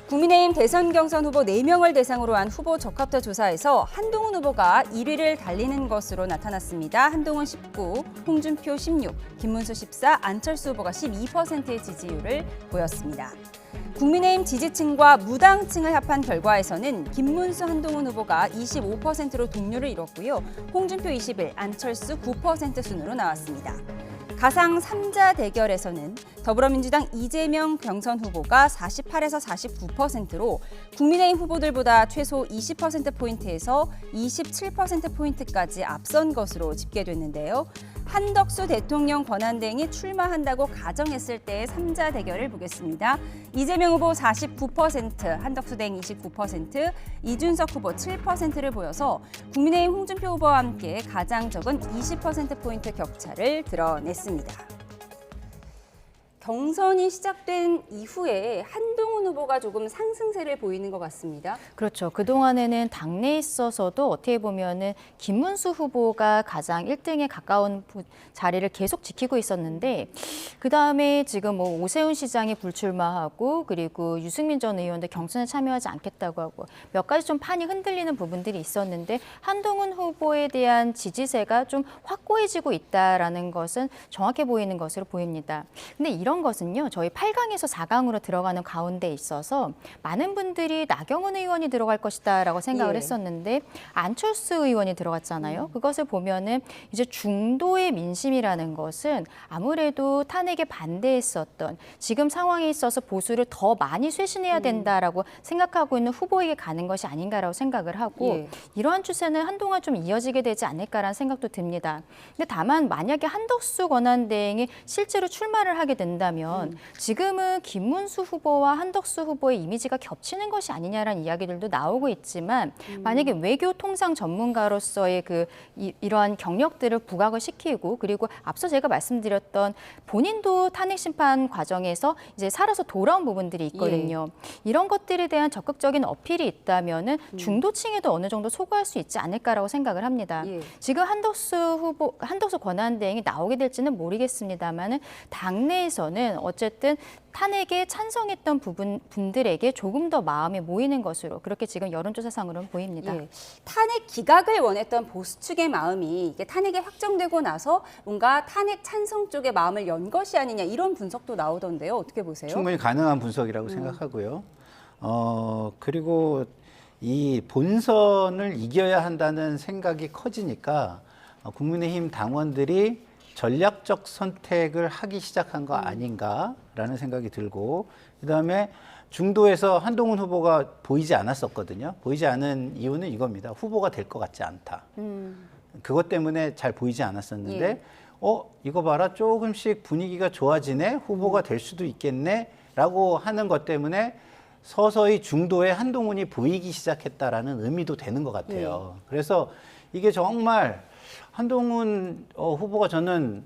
국민의힘 대선 경선 후보 4명을 대상으로 한 후보 적합도 조사에서 한동훈 후보가 1위를 달리는 것으로 나타났습니다. 한동훈 19, 홍준표 16, 김문수 14, 안철수 후보가 12%의 지지율을 보였습니다. 국민의힘 지지층과 무당층을 합한 결과에서는 김문수, 한동훈 후보가 25%로 동률을 이뤘고요. 홍준표 21, 안철수 9% 순으로 나왔습니다. 가상 3자 대결에서는 더불어민주당 이재명 경선 후보가 48에서 49%로 국민의힘 후보들보다 최소 20%포인트에서 27%포인트까지 앞선 것으로 집계됐는데요. 한덕수 대통령 권한대행이 출마한다고 가정했을 때의 3자 대결을 보겠습니다. 이재명 후보 49%, 한덕수 대행 29%, 이준석 후보 7%를 보여서 국민의힘 홍준표 후보와 함께 가장 적은 20%포인트 격차를 드러냈습니다. 경선이 시작된 이후에 한동훈 후보가 조금 상승세를 보이는 것 같습니다. 그렇죠. 그동안에는 당내에 있어서도 어떻게 보면은 김문수 후보가 가장 1등에 가까운 자리를 계속 지키고 있었는데 그다음에 지금 뭐 오세훈 시장이 불출마하고 그리고 유승민 전 의원도 경선에 참여하지 않겠다고 하고 몇 가지 좀 판이 흔들리는 부분들이 있었는데 한동훈 후보에 대한 지지세가 좀 확고해지고 있다라는 것은 정확해 보이는 것으로 보입니다. 근데 이런 것은요. 저희 8강에서 4강으로 들어가는 가운데 있어서 많은 분들이 나경원 의원이 들어갈 것이다라고 생각을 했었는데 안철수 의원이 들어갔잖아요. 그것을 보면은 이제 중도의 민심이라는 것은 아무래도 탄핵에 반대했었던 지금 상황에 있어서 보수를 더 많이 쇄신해야 된다라고 생각하고 있는 후보에게 가는 것이 아닌가라고 생각을 하고 이러한 추세는 한동안 좀 이어지게 되지 않을까라는 생각도 듭니다. 근데 다만 만약에 한덕수 권한대행이 실제로 출마를 하게 된다 본다면 지금은 김문수 후보와 한덕수 후보의 이미지가 겹치는 것이 아니냐라는 이야기들도 나오고 있지만 만약에 외교 통상 전문가로서의 이러한 경력들을 부각을 시키고 그리고 앞서 제가 말씀드렸던 본인도 탄핵 심판 과정에서 이제 살아서 돌아온 부분들이 있거든요. 이런 것들에 대한 적극적인 어필이 있다면은 중도층에도 어느 정도 소구할 수 있지 않을까라고 생각을 합니다. 지금 한덕수 권한대행이 나오게 될지는 모르겠습니다만은 당내에서는 어쨌든 탄핵에 찬성했던 분들에게 조금 더 마음이 모이는 것으로 그렇게 지금 여론조사상으로는 보입니다. 탄핵 기각을 원했던 보수 측의 마음이 이게 탄핵이 확정되고 나서 뭔가 탄핵 찬성 쪽의 마음을 연 것이 아니냐 이런 분석도 나오던데요. 어떻게 보세요? 충분히 가능한 분석이라고 생각하고요. 그리고 이 본선을 이겨야 한다는 생각이 커지니까 국민의힘 당원들이 전략적 선택을 하기 시작한 거 아닌가라는 생각이 들고 그다음에 중도에서 한동훈 후보가 보이지 않았었거든요. 보이지 않은 이유는 이겁니다. 후보가 될 것 같지 않다. 그것 때문에 잘 보이지 않았었는데 이거 봐라 조금씩 분위기가 좋아지네. 후보가 될 수도 있겠네. 라고 하는 것 때문에 서서히 중도에 한동훈이 보이기 시작했다라는 의미도 되는 것 같아요. 그래서 이게 정말 한동훈 후보가 저는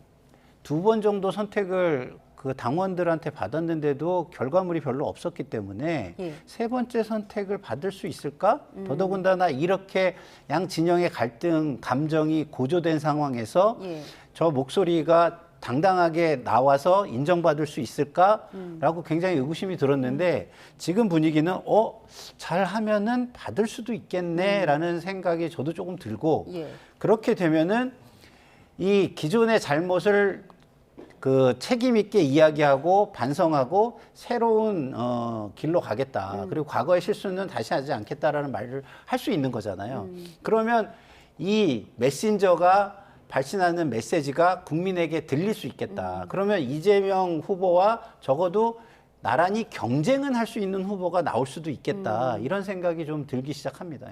2번 정도 선택을 그 당원들한테 받았는데도 결과물이 별로 없었기 때문에 3번째 선택을 받을 수 있을까? 더더군다나 이렇게 양 진영의 갈등, 감정이 고조된 상황에서 저 목소리가 당당하게 나와서 인정받을 수 있을까라고 굉장히 의구심이 들었는데 지금 분위기는 잘하면은 받을 수도 있겠네라는 생각이 저도 조금 들고 그렇게 되면은 이 기존의 잘못을 책임 있게 이야기하고 반성하고 새로운 길로 가겠다. 그리고 과거의 실수는 다시 하지 않겠다라는 말을 할 수 있는 거잖아요. 그러면 이 메신저가 발신하는 메시지가 국민에게 들릴 수 있겠다. 그러면 이재명 후보와 적어도 나란히 경쟁은 할 수 있는 후보가 나올 수도 있겠다. 이런 생각이 좀 들기 시작합니다.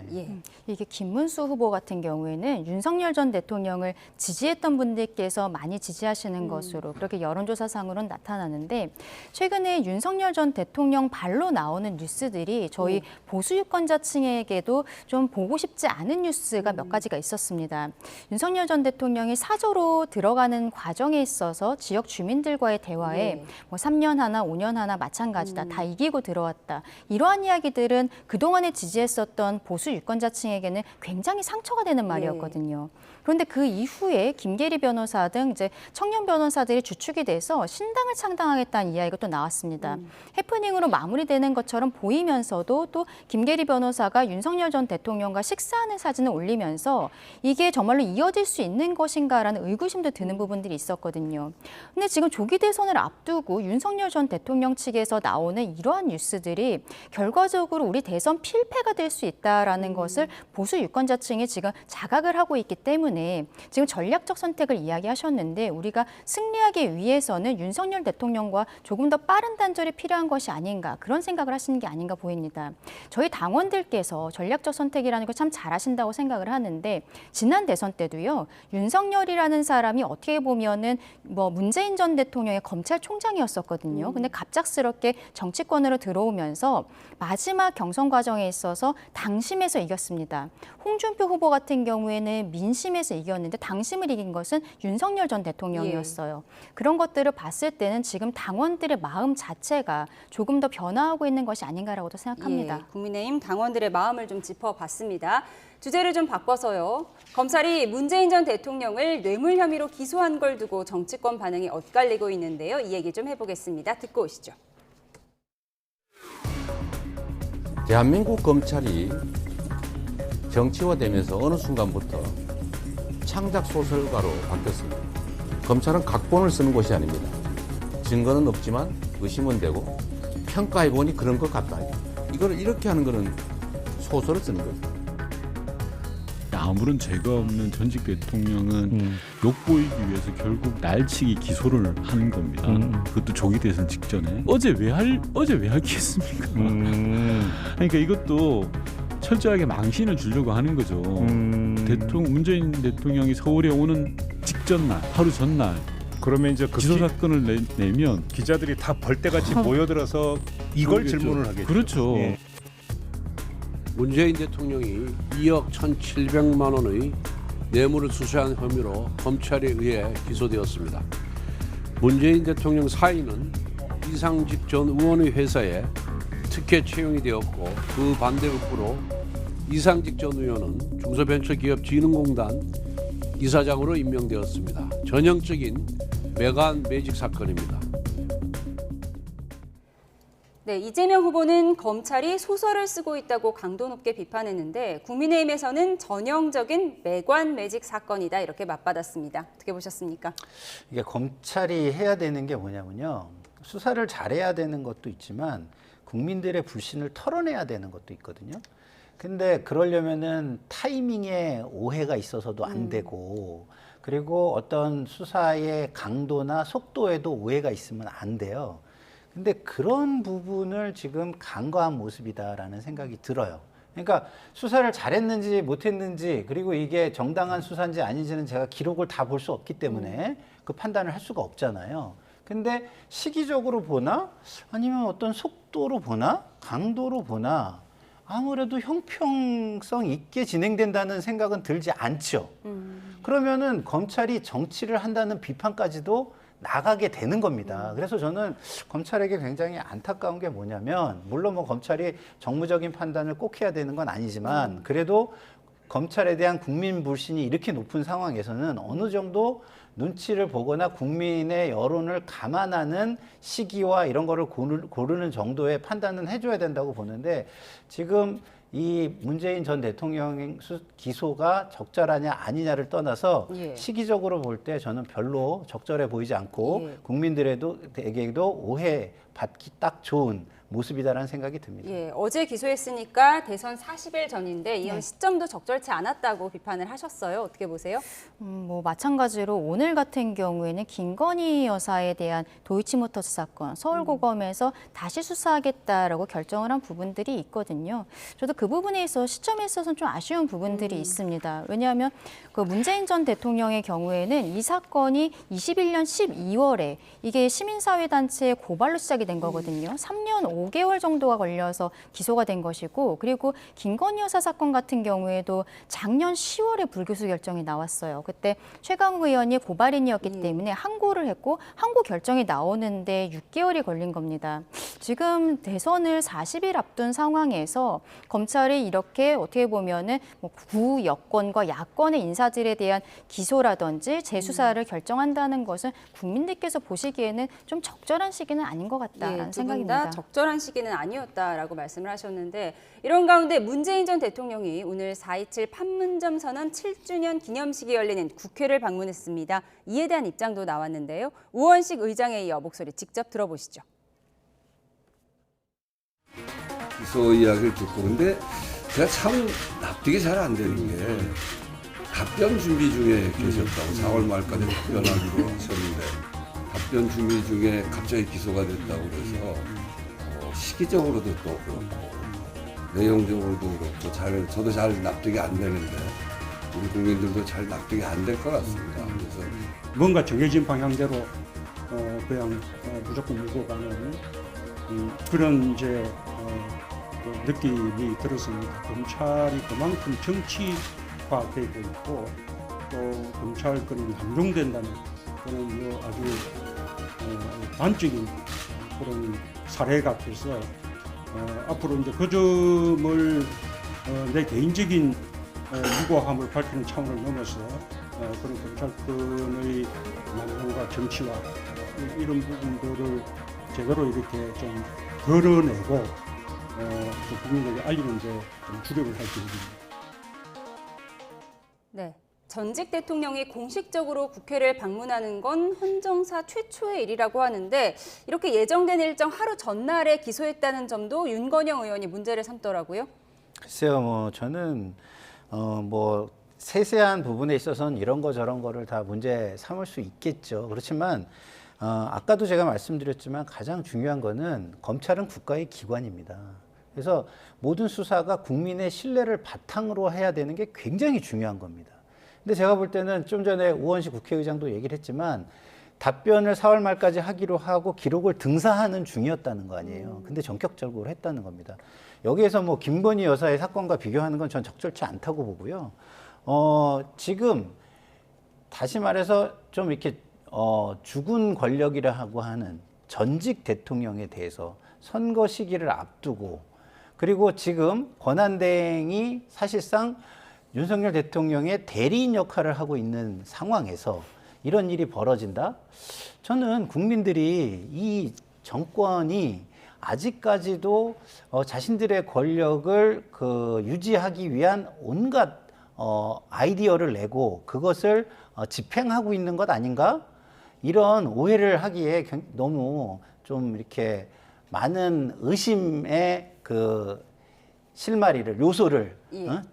이게 김문수 후보 같은 경우에는 윤석열 전 대통령을 지지했던 분들께서 많이 지지하시는 것으로 그렇게 여론조사상으로는 나타나는데 최근에 윤석열 전 대통령 발로 나오는 뉴스들이 저희 보수 유권자층에게도 좀 보고 싶지 않은 뉴스가 몇 가지가 있었습니다. 윤석열 전 대통령이 사저로 들어가는 과정에 있어서 지역 주민들과의 대화에 3년 하나 5년 하나 마찬가지다. 다 이기고 들어왔다. 이러한 이야기들은 그동안에 지지했었던 보수 유권자층에게는 굉장히 상처가 되는 말이었거든요. 그런데 그 이후에 김계리 변호사 등 이제 청년 변호사들이 주축이 돼서 신당을 창당하겠다는 이야기가 또 나왔습니다. 해프닝으로 마무리되는 것처럼 보이면서도 또 김계리 변호사가 윤석열 전 대통령과 식사하는 사진을 올리면서 이게 정말로 이어질 수 있는 것인가라는 의구심도 드는 부분들이 있었거든요. 근데 지금 조기 대선을 앞두고 윤석열 전 대통령 측에서 나오는 이러한 뉴스들이 결과적으로 우리 대선 필패가 될 수 있다라는 것을 보수 유권자층이 지금 자각을 하고 있기 때문에 지금 전략적 선택을 이야기하셨는데 우리가 승리하기 위해서는 윤석열 대통령과 조금 더 빠른 단절이 필요한 것이 아닌가 그런 생각을 하시는 게 아닌가 보입니다. 저희 당원들께서 전략적 선택이라는 걸 참 잘하신다고 생각을 하는데 지난 대선 때도요. 윤석열이라는 사람이 어떻게 보면은 문재인 전 대통령의 검찰총장이었었거든요. 근데 갑작스럽게 정치권으로 들어오면서 마지막 경선 과정에 있어서 당심에서 이겼습니다. 홍준표 후보 같은 경우에는 민심에서 이겼는데 당심을 이긴 것은 윤석열 전 대통령이었어요. 그런 것들을 봤을 때는 지금 당원들의 마음 자체가 조금 더 변화하고 있는 것이 아닌가라고도 생각합니다. 국민의힘 당원들의 마음을 좀 짚어봤습니다. 주제를 좀 바꿔서요. 검찰이 문재인 전 대통령을 뇌물 혐의로 기소한 걸 두고 정치권 반응이 엇갈리고 있는데요. 이 얘기 좀 해보겠습니다. 듣고 오시죠. 대한민국 검찰이 정치화되면서 어느 순간부터 창작 소설가로 바뀌었습니다. 검찰은 각본을 쓰는 곳이 아닙니다. 증거는 없지만 의심은 되고 평가해보니 그런 것 같다. 이걸 이렇게 하는 거는 소설을 쓰는 거죠. 아무런 죄가 없는 전직 대통령은 욕보이기 위해서 결국 날치기 기소를 하는 겁니다. 그것도 조기 대선 직전에. 어제 왜 하겠습니까? 그러니까 이것도 철저하게 망신을 주려고 하는 거죠. 문재인 대통령이 서울에 오는 직전 날, 하루 전날 그러면 이제 그 기소 사건을 내면 기자들이 다 벌떼같이 모여들어서 이걸 그러겠죠. 질문을 하겠죠. 그렇죠. 예. 문재인 대통령이 2억 1,700만 원의 뇌물을 수수한 혐의로 검찰에 의해 기소되었습니다. 문재인 대통령 사인은 이상직 전 의원의 회사에 특혜 채용이 되었고 그 반대급부로 이상직 전 의원은 중소벤처기업진흥공단 이사장으로 임명되었습니다. 전형적인 매관 매직 사건입니다. 네, 이재명 후보는 검찰이 소설을 쓰고 있다고 강도 높게 비판했는데 국민의힘에서는 전형적인 매관 매직 사건이다 이렇게 맞받았습니다. 어떻게 보셨습니까? 이게 검찰이 해야 되는 게 뭐냐면요. 수사를 잘해야 되는 것도 있지만 국민들의 불신을 털어내야 되는 것도 있거든요. 근데 그러려면은 타이밍에 오해가 있어서도 안 되고 그리고 어떤 수사의 강도나 속도에도 오해가 있으면 안 돼요. 근데 그런 부분을 지금 간과한 모습이다라는 생각이 들어요. 그러니까 수사를 잘했는지 못했는지 그리고 이게 정당한 수사인지 아닌지는 제가 기록을 다 볼 수 없기 때문에 그 판단을 할 수가 없잖아요. 근데 시기적으로 보나 아니면 어떤 속도로 보나 강도로 보나 아무래도 형평성 있게 진행된다는 생각은 들지 않죠. 그러면은 검찰이 정치를 한다는 비판까지도 나가게 되는 겁니다. 그래서 저는 검찰에게 굉장히 안타까운 게 뭐냐면 물론 뭐 검찰이 정무적인 판단을 꼭 해야 되는 건 아니지만 그래도 검찰에 대한 국민 불신이 이렇게 높은 상황에서는 어느 정도 눈치를 보거나 국민의 여론을 감안하는 시기와 이런 거를 고르는 정도의 판단은 해줘야 된다고 보는데 지금 이 문재인 전 대통령 기소가 적절하냐 아니냐를 떠나서 시기적으로 볼 때 저는 별로 적절해 보이지 않고 국민들에게도 오해받기 딱 좋은 모습이다라는 생각이 듭니다. 예, 어제 기소했으니까 대선 40일 전인데 이런 시점도 적절치 않았다고 비판을 하셨어요. 어떻게 보세요? 뭐 마찬가지로 오늘 같은 경우에는 김건희 여사에 대한 도이치모터스 사건 서울고검에서 다시 수사하겠다라고 결정을 한 부분들이 있거든요. 저도 그 부분에 있어서 시점에 있어서는 좀 아쉬운 부분들이 있습니다. 왜냐하면 그 문재인 전 대통령의 경우에는 이 사건이 21년 12월에 이게 시민사회단체의 고발로 시작이 된 거거든요. 3년 5개월 정도가 걸려서 기소가 된 것이고 그리고 김건희 여사 사건 같은 경우에도 작년 10월에 불기소 결정이 나왔어요. 그때 최강욱 의원이 고발인이었기 때문에 항고를 했고 항고 결정이 나오는데 6개월이 걸린 겁니다. 지금 대선을 40일 앞둔 상황에서 검찰이 이렇게 어떻게 보면은 뭐 구 여권과 야권의 인사들에 대한 기소라든지 재수사를 결정한다는 것은 국민들께서 보시기에는 좀 적절한 시기는 아닌 것 같다는 생각입니다. 적절한 시기는 아니었다라고 말씀을 하셨는데 이런 가운데 문재인 전 대통령이 오늘 4.27 판문점 선언 7주년 기념식이 열리는 국회를 방문했습니다. 이에 대한 입장도 나왔는데요. 우원식 의장에 이어 목소리 직접 들어보시죠. 기소 이야기를 듣고 근데 제가 참 납득이 잘 안 되는 게 답변 준비 중에 계셨다고 4월 말까지 답변하기로 하셨는데 답변 준비 중에 갑자기 기소가 됐다고 그래서 시기적으로도 또 그렇고 내용적으로도 그렇고 저도 잘 납득이 안 되는데 우리 국민들도 잘 납득이 안 될 것 같습니다. 그래서 뭔가 정해진 방향대로 그냥 무조건 밀고 가는 그런 이제 느낌이 들었습니다. 검찰이 그만큼 정치화되고 있고 또 검찰권이 남용된다는 그런 아주 단적인 그런 사례 같아서 앞으로 이제 그 점을 내 개인적인 유고함을 밝히는 차원을 넘어서 그런 검찰권의 남용과 정치화 이런 부분들을 제대로 이렇게 좀 걸어내고 또 국민에게 알리는 데 좀 주력을 할 계획입니다. 네. 전직 대통령이 공식적으로 국회를 방문하는 건 헌정사 최초의 일이라고 하는데 이렇게 예정된 일정 하루 전날에 기소했다는 점도 윤건영 의원이 문제를 삼더라고요. 글쎄요, 뭐 저는 뭐 세세한 부분에 있어서는 이런 거 저런 거를 다 문제 삼을 수 있겠죠. 그렇지만 아까도 제가 말씀드렸지만 가장 중요한 거는 검찰은 국가의 기관입니다. 그래서 모든 수사가 국민의 신뢰를 바탕으로 해야 되는 게 굉장히 중요한 겁니다. 근데 제가 볼 때는 좀 전에 우원식 국회의장도 얘기를 했지만 답변을 4월 말까지 하기로 하고 기록을 등사하는 중이었다는 거 아니에요. 근데 전격적으로 했다는 겁니다. 여기에서 뭐 김건희 여사의 사건과 비교하는 건 전 적절치 않다고 보고요. 지금 다시 말해서 좀 이렇게 죽은 권력이라고 하는 전직 대통령에 대해서 선거 시기를 앞두고, 그리고 지금 권한대행이 사실상 윤석열 대통령의 대리인 역할을 하고 있는 상황에서 이런 일이 벌어진다? 저는 국민들이 이 정권이 아직까지도 자신들의 권력을 유지하기 위한 온갖 아이디어를 내고 그것을 집행하고 있는 것 아닌가? 이런 오해를 하기에 너무 좀 이렇게 많은 의심의 실마리를, 요소를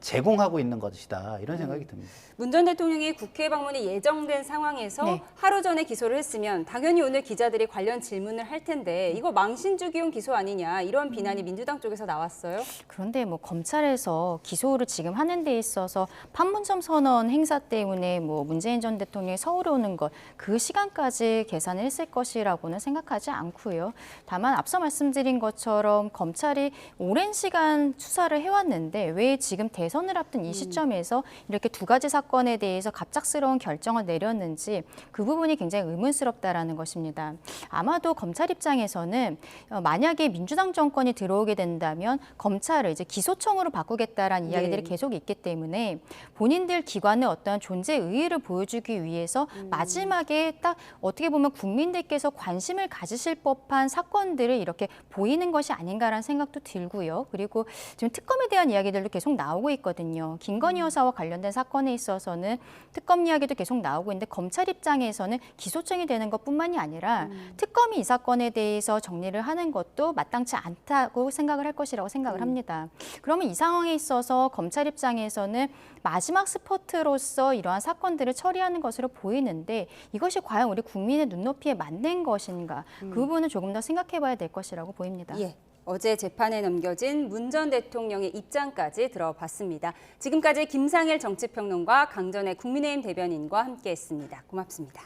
제공하고 있는 것이다, 이런 생각이 듭니다. 문 전 대통령이 국회 방문이 예정된 상황에서 하루 전에 기소를 했으면 당연히 오늘 기자들이 관련 질문을 할 텐데 이거 망신주기용 기소 아니냐, 이런 비난이 민주당 쪽에서 나왔어요. 그런데 뭐 검찰에서 기소를 지금 하는 데 있어서 판문점 선언 행사 때문에 뭐 문재인 전 대통령이 서울에 오는 것, 그 시간까지 계산을 했을 것이라고는 생각하지 않고요. 다만 앞서 말씀드린 것처럼 검찰이 오랜 시간 수사를 해왔는데 왜 지금 대선을 앞둔 이 시점에서 이렇게 두 가지 사건에 대해서 갑작스러운 결정을 내렸는지, 그 부분이 굉장히 의문스럽다라는 것입니다. 아마도 검찰 입장에서는 만약에 민주당 정권이 들어오게 된다면 검찰을 이제 기소청으로 바꾸겠다라는 이야기들이 계속 있기 때문에 본인들 기관의 어떤 존재 의의를 보여주기 위해서 마지막에 딱 어떻게 보면 국민들께서 관심을 가지실 법한 사건들을 이렇게 보이는 것이 아닌가라는 생각도 들고요. 그리고 지금 특검에 대한 이야기들도 계속 나오고 있거든요. 김건희 여사와 관련된 사건에 있어서는 특검 이야기도 계속 나오고 있는데 검찰 입장에서는 기소청이 되는 것뿐만이 아니라 특검이 이 사건에 대해서 정리를 하는 것도 마땅치 않다고 생각을 할 것이라고 생각을 합니다. 그러면 이 상황에 있어서 검찰 입장에서는 마지막 스포트로서 이러한 사건들을 처리하는 것으로 보이는데 이것이 과연 우리 국민의 눈높이에 맞는 것인가, 그 부분은 조금 더 생각해 봐야 될 것이라고 보입니다. 어제 재판에 넘겨진 문 전 대통령의 입장까지 들어봤습니다. 지금까지 김상일 정치평론가, 강전의 국민의힘 대변인과 함께했습니다. 고맙습니다.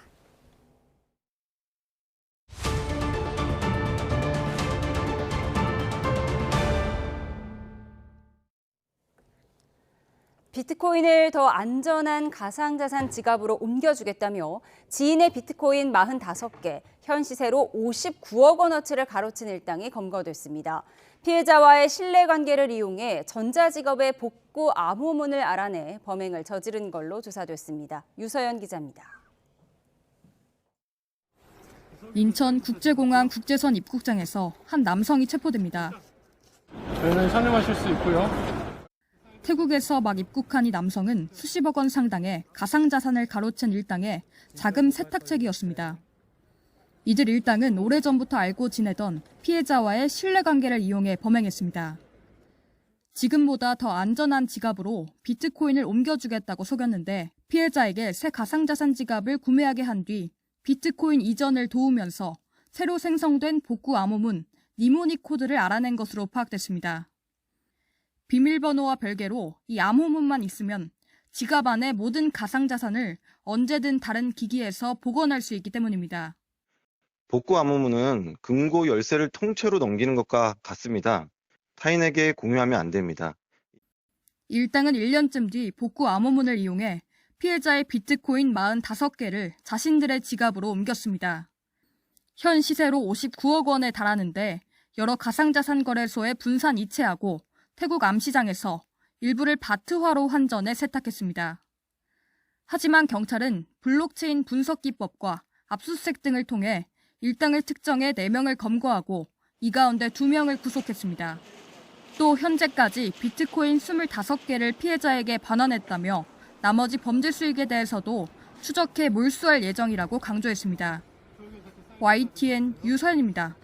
비트코인을 더 안전한 가상자산 지갑으로 옮겨주겠다며 지인의 비트코인 45개, 현 시세로 59억 원어치를 가로챈 일당이 검거됐습니다. 피해자와의 신뢰관계를 이용해 전자지갑의 복구 암호문을 알아내 범행을 저지른 걸로 조사됐습니다. 유서연 기자입니다. 인천국제공항 국제선 입국장에서 한 남성이 체포됩니다. 저희는 상담하실 수 있고요. 태국에서 막 입국한 이 남성은 수십억 원 상당의 가상자산을 가로챈 일당의 자금 세탁책이었습니다. 이들 일당은 오래전부터 알고 지내던 피해자와의 신뢰관계를 이용해 범행했습니다. 지금보다 더 안전한 지갑으로 비트코인을 옮겨주겠다고 속였는데 피해자에게 새 가상자산 지갑을 구매하게 한 뒤 비트코인 이전을 도우면서 새로 생성된 복구 암호문 니모닉 코드를 알아낸 것으로 파악됐습니다. 비밀번호와 별개로 이 암호문만 있으면 지갑 안의 모든 가상자산을 언제든 다른 기기에서 복원할 수 있기 때문입니다. 복구 암호문은 금고 열쇠를 통째로 넘기는 것과 같습니다. 타인에게 공유하면 안 됩니다. 일당은 1년쯤 뒤 복구 암호문을 이용해 피해자의 비트코인 45개를 자신들의 지갑으로 옮겼습니다. 현 시세로 59억 원에 달하는데 여러 가상자산 거래소에 분산 이체하고 태국 암시장에서 일부를 바트화로 환전해 세탁했습니다. 하지만 경찰은 블록체인 분석 기법과 압수수색 등을 통해 일당을 특정해 4명을 검거하고 이 가운데 2명을 구속했습니다. 또 현재까지 비트코인 25개를 피해자에게 반환했다며 나머지 범죄 수익에 대해서도 추적해 몰수할 예정이라고 강조했습니다. YTN 유서연입니다.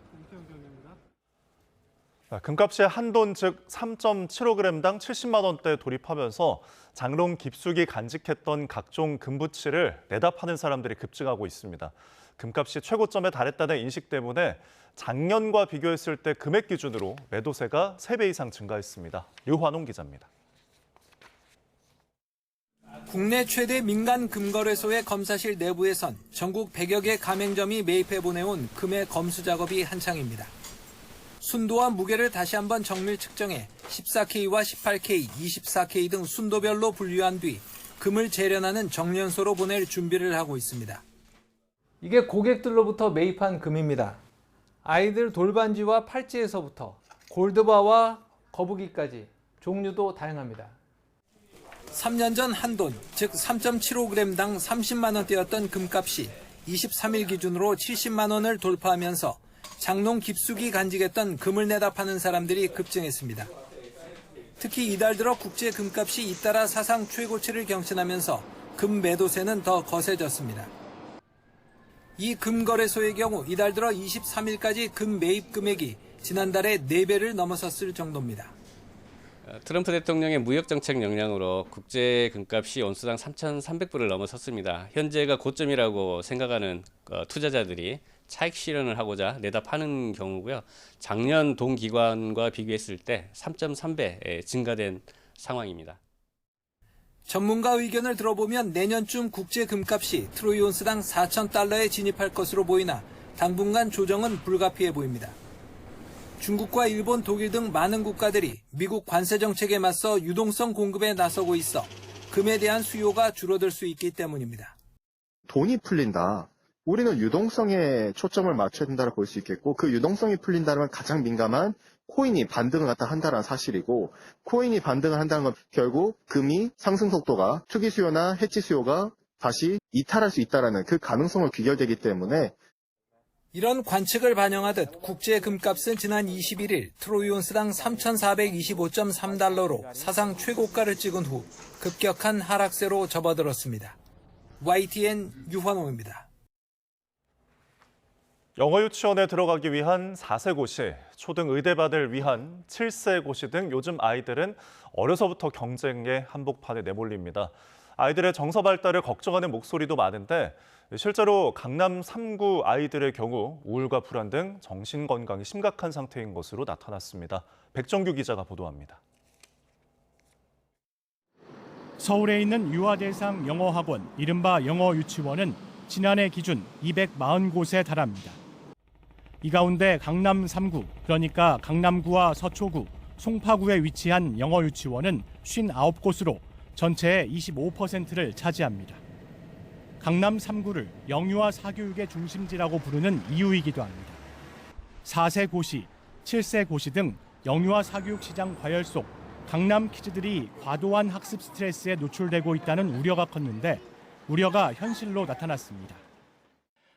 금값이 한돈 즉 3.75g당 70만 원대 돌입하면서 장롱 깊숙이 간직했던 각종 금부치를 내다 파는 사람들이 급증하고 있습니다. 금값이 최고점에 달했다는 인식 때문에 작년과 비교했을 때 금액 기준으로 매도세가 3배 이상 증가했습니다. 류환홍 기자입니다. 국내 최대 민간 금거래소의 검사실 내부에선 전국 100여 개 가맹점이 매입해 보내온 금의 검수 작업이 한창입니다. 순도와 무게를 다시 한번 정밀 측정해 14K와 18K, 24K 등 순도별로 분류한 뒤 금을 재련하는 정련소로 보낼 준비를 하고 있습니다. 이게 고객들로부터 매입한 금입니다. 아이들 돌반지와 팔찌에서부터 골드바와 거북이까지 종류도 다양합니다. 3년 전 한돈, 즉 3.75g당 30만 원대였던 금값이 23일 기준으로 70만 원을 돌파하면서 장롱 깊숙이 간직했던 금을 내다 파는 사람들이 급증했습니다. 특히 이달 들어 국제 금값이 잇따라 사상 최고치를 경신하면서 금 매도세는 더 거세졌습니다. 이 금거래소의 경우 이달 들어 23일까지 금 매입 금액이 지난달에 4배를 넘어섰을 정도입니다. 트럼프 대통령의 무역정책 역량으로 국제 금값이 온수당 3,300불을 넘어섰습니다. 현재가 고점이라고 생각하는 투자자들이 차익 실현을 하고자 내다 파는 경우고요. 작년 동기간과 비교했을 때 3.3배 증가된 상황입니다. 전문가 의견을 들어보면 내년쯤 국제 금값이 트로이 온스당 4,000달러에 진입할 것으로 보이나 당분간 조정은 불가피해 보입니다. 중국과 일본, 독일 등 많은 국가들이 미국 관세 정책에 맞서 유동성 공급에 나서고 있어 금에 대한 수요가 줄어들 수 있기 때문입니다. 돈이 풀린다. 우리는 유동성에 초점을 맞춰야 된다고 볼 수 있겠고, 그 유동성이 풀린다면 가장 민감한 코인이 반등을 갖다 한다는 사실이고, 코인이 반등을 한다는 건 결국 금이 상승 속도가 투기 수요나 해지 수요가 다시 이탈할 수 있다는 그 가능성을 귀결되기 때문에 이런 관측을 반영하듯 국제 금값은 지난 21일 트로이 온스당 3,425.3달러로 사상 최고가를 찍은 후 급격한 하락세로 접어들었습니다. YTN 유환호입니다. 영어 유치원에 들어가기 위한 4세 고시, 초등 의대반을 위한 7세 고시 등 요즘 아이들은 어려서부터 경쟁의 한복판에 내몰립니다. 아이들의 정서 발달을 걱정하는 목소리도 많은데 실제로 강남 3구 아이들의 경우 우울과 불안 등 정신 건강이 심각한 상태인 것으로 나타났습니다. 백정규 기자가 보도합니다. 서울에 있는 유아대상 영어학원, 이른바 영어유치원은 지난해 기준 240곳에 달합니다. 이 가운데 강남 3구, 그러니까 강남구와 서초구, 송파구에 위치한 영어유치원은 59곳으로 전체의 25%를 차지합니다. 강남 3구를 영유아 사교육의 중심지라고 부르는 이유이기도 합니다. 4세 고시, 7세 고시 등 영유아 사교육 시장 과열 속 강남 키즈들이 과도한 학습 스트레스에 노출되고 있다는 우려가 컸는데 우려가 현실로 나타났습니다.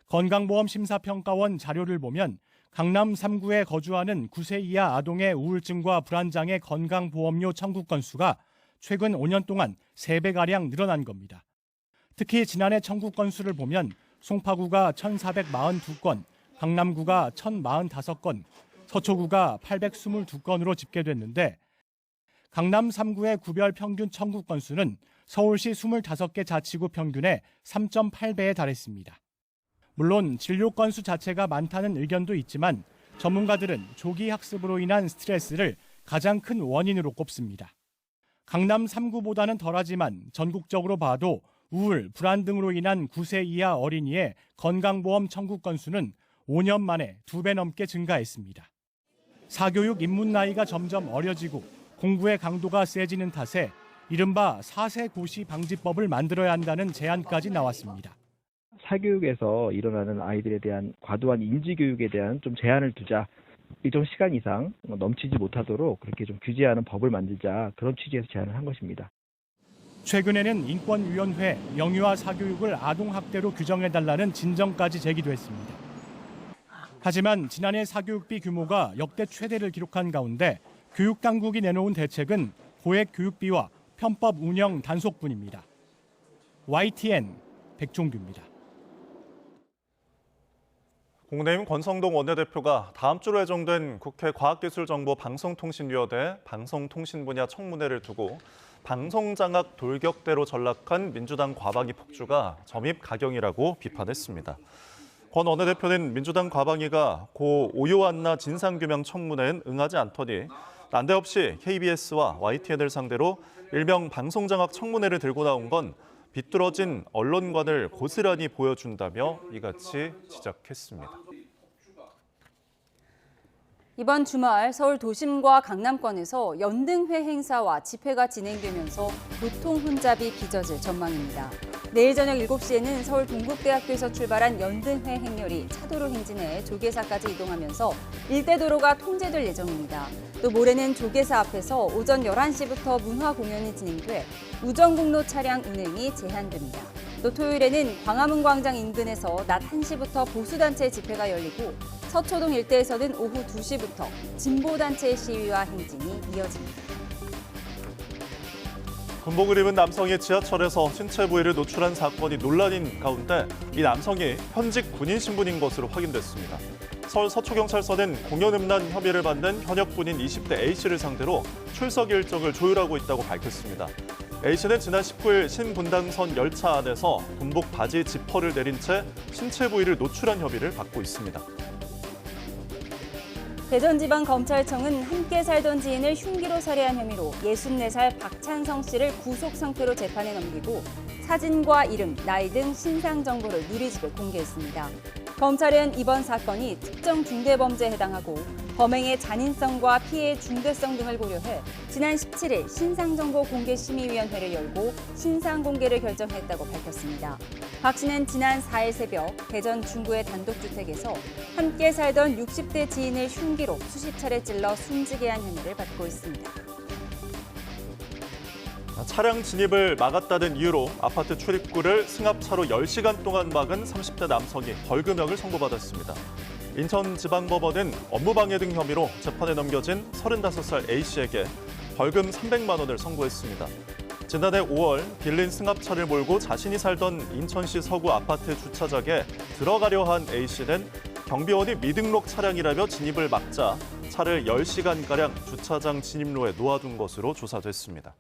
건강보험심사평가원 자료를 보면 강남 3구에 거주하는 9세 이하 아동의 우울증과 불안장애 건강보험료 청구 건수가 최근 5년 동안 3배가량 늘어난 겁니다. 특히 지난해 청구 건수를 보면 송파구가 1,442건, 강남구가 1,045건, 서초구가 822건으로 집계됐는데 강남 3구의 구별 평균 청구 건수는 서울시 25개 자치구 평균의 3.8배에 달했습니다. 물론 진료 건수 자체가 많다는 의견도 있지만 전문가들은 조기 학습으로 인한 스트레스를 가장 큰 원인으로 꼽습니다. 강남 3구보다는 덜하지만 전국적으로 봐도 우울, 불안 등으로 인한 9세 이하 어린이의 건강보험 청구 건수는 5년 만에 2배 넘게 증가했습니다. 사교육 입문 나이가 점점 어려지고 공부의 강도가 세지는 탓에 이른바 4세 고시 방지법을 만들어야 한다는 제안까지 나왔습니다. 사교육에서 일어나는 아이들에 대한 과도한 인지교육에 대한 좀 제한을 두자. 일정 시간 이상 넘치지 못하도록 그렇게 좀 규제하는 법을 만들자, 그런 취지에서 제안을 한 것입니다. 최근에는 인권위원회 영유아 사교육을 아동학대로 규정해달라는 진정까지 제기됐습니다. 하지만 지난해 사교육비 규모가 역대 최대를 기록한 가운데 교육당국이 내놓은 대책은 고액 교육비와 편법 운영 단속뿐입니다. YTN 백종규입니다. 국민의힘 권성동 원내대표가 다음 주로 예정된 국회 과학기술정보방송통신위원회 방송통신 분야 청문회를 두고 방송장악 돌격대로 전락한 민주당 과방위 폭주가 점입 가경이라고 비판했습니다. 권 원내대표는 민주당 과방위가 고 오요한나 진상규명 청문회엔 응하지 않더니 난데없이 KBS와 YTN을 상대로 일명 방송장악 청문회를 들고 나온 건 비뚤어진 언론관을 고스란히 보여준다며 이같이 지적했습니다. 이번 주말 서울 도심과 강남권에서 연등회 행사와 집회가 진행되면서 교통 혼잡이 빚어질 전망입니다. 내일 저녁 7시에는 서울 동국대학교에서 출발한 연등회 행렬이 차도로 행진해 조계사까지 이동하면서 일대 도로가 통제될 예정입니다. 또 모레는 조계사 앞에서 오전 11시부터 문화 공연이 진행돼 우정국로 차량 운행이 제한됩니다. 또 토요일에는 광화문 광장 인근에서 낮 1시부터 보수단체 집회가 열리고 서초동 일대에서는 오후 2시부터 진보단체의 시위와 행진이 이어집니다. 군복을 입은 남성이 지하철에서 신체 부위를 노출한 사건이 논란인 가운데 이 남성이 현직 군인 신분인 것으로 확인됐습니다. 서울 서초경찰서는 공연음란 혐의를 받는 현역 군인 20대 A씨를 상대로 출석 일정을 조율하고 있다고 밝혔습니다. A씨는 지난 19일 신분당선 열차 안에서 군복 바지 지퍼를 내린 채 신체 부위를 노출한 혐의를 받고 있습니다. 대전지방검찰청은 함께 살던 지인을 흉기로 살해한 혐의로 64살 박찬성 씨를 구속 상태로 재판에 넘기고 사진과 이름, 나이 등 신상 정보를 누리집에 공개했습니다. 검찰은 이번 사건이 특정 중대범죄에 해당하고 범행의 잔인성과 피해의 중대성 등을 고려해 지난 17일 신상정보공개심의위원회를 열고 신상 공개를 결정했다고 밝혔습니다. 박 씨는 지난 4일 새벽 대전 중구의 단독주택에서 함께 살던 60대 지인을 흉기로 수십 차례 찔러 숨지게 한 혐의를 받고 있습니다. 차량 진입을 막았다는 이유로 아파트 출입구를 승합차로 10시간 동안 막은 30대 남성이 벌금형을 선고받았습니다. 인천지방법원은 업무방해 등 혐의로 재판에 넘겨진 35살 A씨에게 벌금 300만 원을 선고했습니다. 지난해 5월 빌린 승합차를 몰고 자신이 살던 인천시 서구 아파트 주차장에 들어가려 한 A씨는 경비원이 미등록 차량이라며 진입을 막자 차를 10시간가량 주차장 진입로에 놓아둔 것으로 조사됐습니다.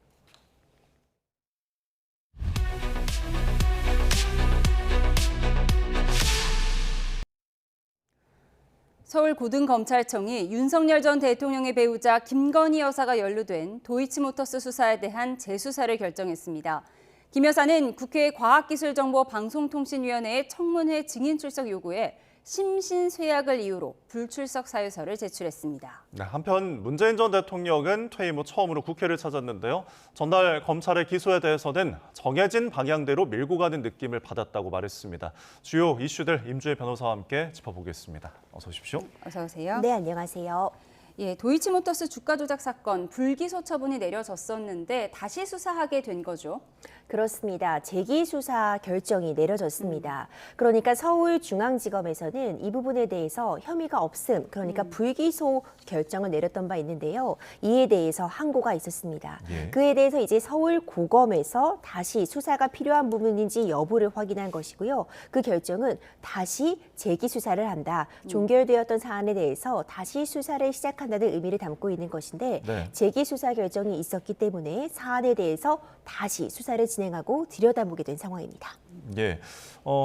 서울고등검찰청이 윤석열 전 대통령의 배우자 김건희 여사가 연루된 도이치모터스 수사에 대한 재수사를 결정했습니다. 김 여사는 국회 과학기술정보방송통신위원회의 청문회 증인 출석 요구에 심신쇠약을 이유로 불출석 사유서를 제출했습니다. 네, 한편 문재인 전 대통령은 퇴임 후 처음으로 국회를 찾았는데요. 전날 검찰의 기소에 대해서는 정해진 방향대로 밀고 가는 느낌을 받았다고 말했습니다. 주요 이슈들 임주혜 변호사와 함께 짚어보겠습니다. 어서 오십시오. 어서 오세요. 네, 안녕하세요. 예, 도이치모터스 주가 조작 사건 불기소 처분이 내려졌었는데 다시 수사하게 된 거죠? 그렇습니다. 재기 수사 결정이 내려졌습니다. 그러니까 서울중앙지검에서는 이 부분에 대해서 혐의가 없음, 그러니까 불기소 결정을 내렸던 바 있는데요. 이에 대해서 항고가 있었습니다. 예. 그에 대해서 이제 서울고검에서 다시 수사가 필요한 부분인지 여부를 확인한 것이고요. 그 결정은 다시 재기 수사를 한다. 종결되었던 사안에 대해서 다시 수사를 시작한다는 의미를 담고 있는 것인데 네. 재기 수사 결정이 있었기 때문에 사안에 대해서 다시 수사를 진행하고 들여다보게 된 상황입니다. 예.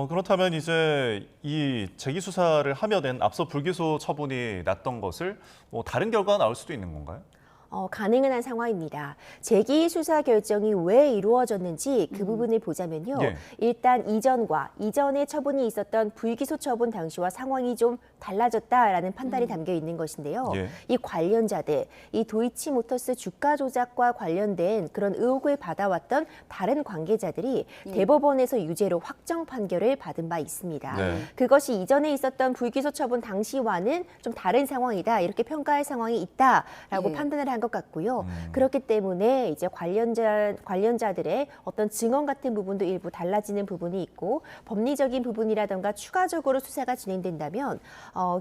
그렇다면 이제 이 재기 수사를 하면은 앞서 불기소 처분이 났던 것을 다른 결과가 나올 수도 있는 건가요? 가능은 한 상황입니다. 재기 수사 결정이 왜 이루어졌는지 그 부분을 보자면요. 예. 일단 이전에 처분이 있었던 불기소 처분 당시와 상황이 좀 달라졌다라는 판단이 담겨 있는 것인데요. 예. 이 관련자들, 이 도이치모터스 주가 조작과 관련된 그런 의혹을 받아왔던 다른 관계자들이 대법원에서 유죄로 확정 판결을 받은 바 있습니다. 네. 그것이 이전에 있었던 불기소 처분 당시와는 좀 다른 상황이다. 이렇게 평가할 상황이 있다라고 예. 판단을 한 것 같고요. 그렇기 때문에 이제 관련자들의 어떤 증언 같은 부분도 일부 달라지는 부분이 있고 법리적인 부분이라던가 추가적으로 수사가 진행된다면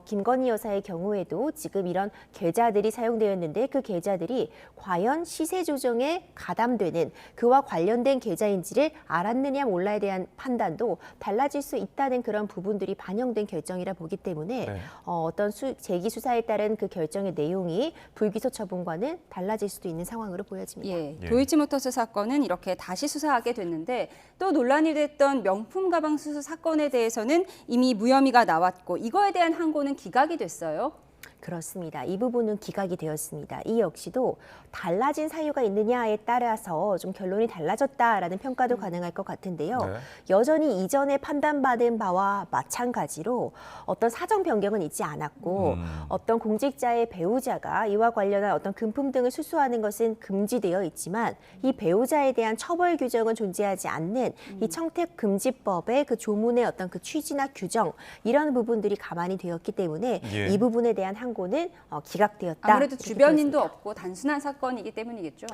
김건희 여사의 경우에도 지금 이런 계좌들이 사용되었는데 그 계좌들이 과연 시세 조정에 가담되는 그와 관련된 계좌인지를 알았느냐 몰라에 대한 판단도 달라질 수 있다는 그런 부분들이 반영된 결정이라 보기 때문에 네. 어떤 재기 수사에 따른 그 결정의 내용이 불기소 처분과는 달라질 수도 있는 상황으로 보여집니다. 예, 도이치모터스 사건은 이렇게 다시 수사하게 됐는데 또 논란이 됐던 명품 가방 수수 사건에 대해서는 이미 무혐의가 나왔고 이거에 대한 항고는 기각이 됐어요. 그렇습니다. 이 부분은 기각이 되었습니다. 이 역시도 달라진 사유가 있느냐에 따라서 좀 결론이 달라졌다라는 평가도 가능할 것 같은데요. 네. 여전히 이전에 판단받은 바와 마찬가지로 어떤 사정 변경은 있지 않았고 어떤 공직자의 배우자가 이와 관련한 어떤 금품 등을 수수하는 것은 금지되어 있지만 이 배우자에 대한 처벌 규정은 존재하지 않는 이 청탁금지법의 그 조문의 어떤 그 취지나 규정 이런 부분들이 가만히 되었기 때문에 예. 이 부분에 대한 항고는 기각되었다. 아무래도 이렇게 주변인도 보여집니다. 없고 단순한 사건이기 때문이겠죠.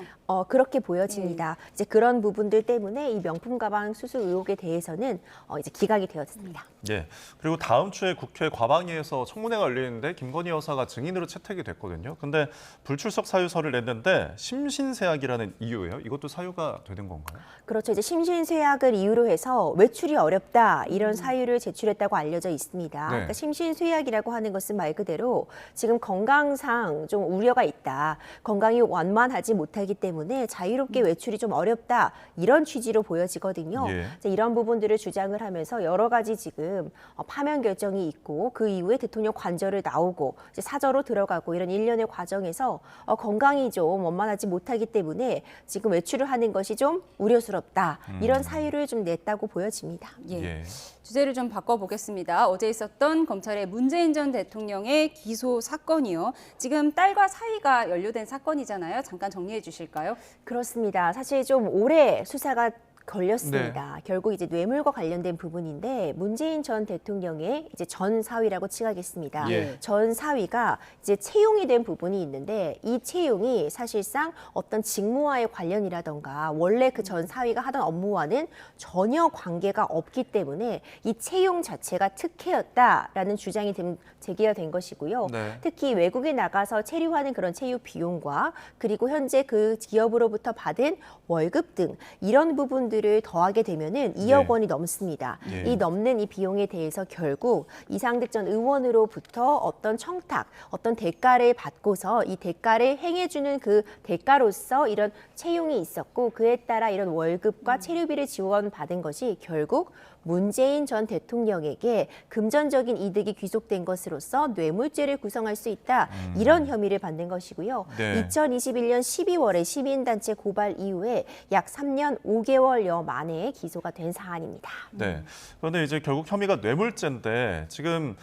그렇게 보여집니다. 이제 그런 부분들 때문에 이 명품 가방 수수 의혹에 대해서는 이제 기각이 되었습니다. 예. 그리고 다음 주에 국회 과방위에서 청문회가 열리는데 김건희 여사가 증인으로 채택이 됐거든요. 근데 불출석 사유서를 냈는데 심신세약이라는 이유예요. 이것도 사유가 되는 건가요? 그렇죠. 이제 심신쇠약을 이유로 해서 외출이 어렵다 이런 사유를 제출했다고 알려져 있습니다. 네. 그러니까 심신쇠약이라고 하는 것은 말 그대로 지금 건강상 좀 우려가 있다. 건강이 완만하지 못하기 때문에 자유롭게 외출이 좀 어렵다. 이런 취지로 보여지거든요. 예. 이제 이런 부분들을 주장을 하면서 여러 가지 지금 파면 결정이 있고 그 이후에 대통령 관저를 나오고 이제 사저로 들어가고 이런 일련의 과정에서 건강이 좀 원만하지 못하기 때문에 지금 외출을 하는 것이 좀 우려스럽다. 이런 사유를 좀 냈다고 보여집니다. 예. 주제를 좀 바꿔보겠습니다. 어제 있었던 검찰의 문재인 전 대통령의 기소 사건이요. 지금 딸과 사이가 연루된 사건이잖아요. 잠깐 정리해 주실까요? 그렇습니다. 사실 좀 오래 수사가 걸렸습니다. 네. 결국 이제 뇌물과 관련된 부분인데 문재인 전 대통령의 이제 전 사위라고 칭하겠습니다. 예. 전 사위가 이제 채용이 된 부분이 있는데 이 채용이 사실상 어떤 직무와의 관련이라던가 원래 그 전 사위가 하던 업무와는 전혀 관계가 없기 때문에 이 채용 자체가 특혜였다라는 주장이 제기가 된 것이고요. 네. 특히 외국에 나가서 체류하는 그런 체류 비용과 그리고 현재 그 기업으로부터 받은 월급 등 이런 부분들을 더하게 되면은 2억 원이 넘습니다. 예. 이 넘는 이 비용에 대해서 결국 이상득 전 의원으로부터 어떤 청탁, 어떤 대가를 받고서 이 대가를 행해주는 그 대가로서 이런 채용이 있었고 그에 따라 이런 월급과 체류비를 지원받은 것이 결국 문재인 전 대통령에게 금전적인 이득이 귀속된 것으로서 뇌물죄를 구성할 수 있다. 이런 혐의를 받는 것이고요. 네. 2021년 12월에 시민단체 고발 이후에 약 3년 5개월여 만에 기소가 된 사안입니다. 네. 그런데 이제 결국 혐의가 뇌물죄인데 지금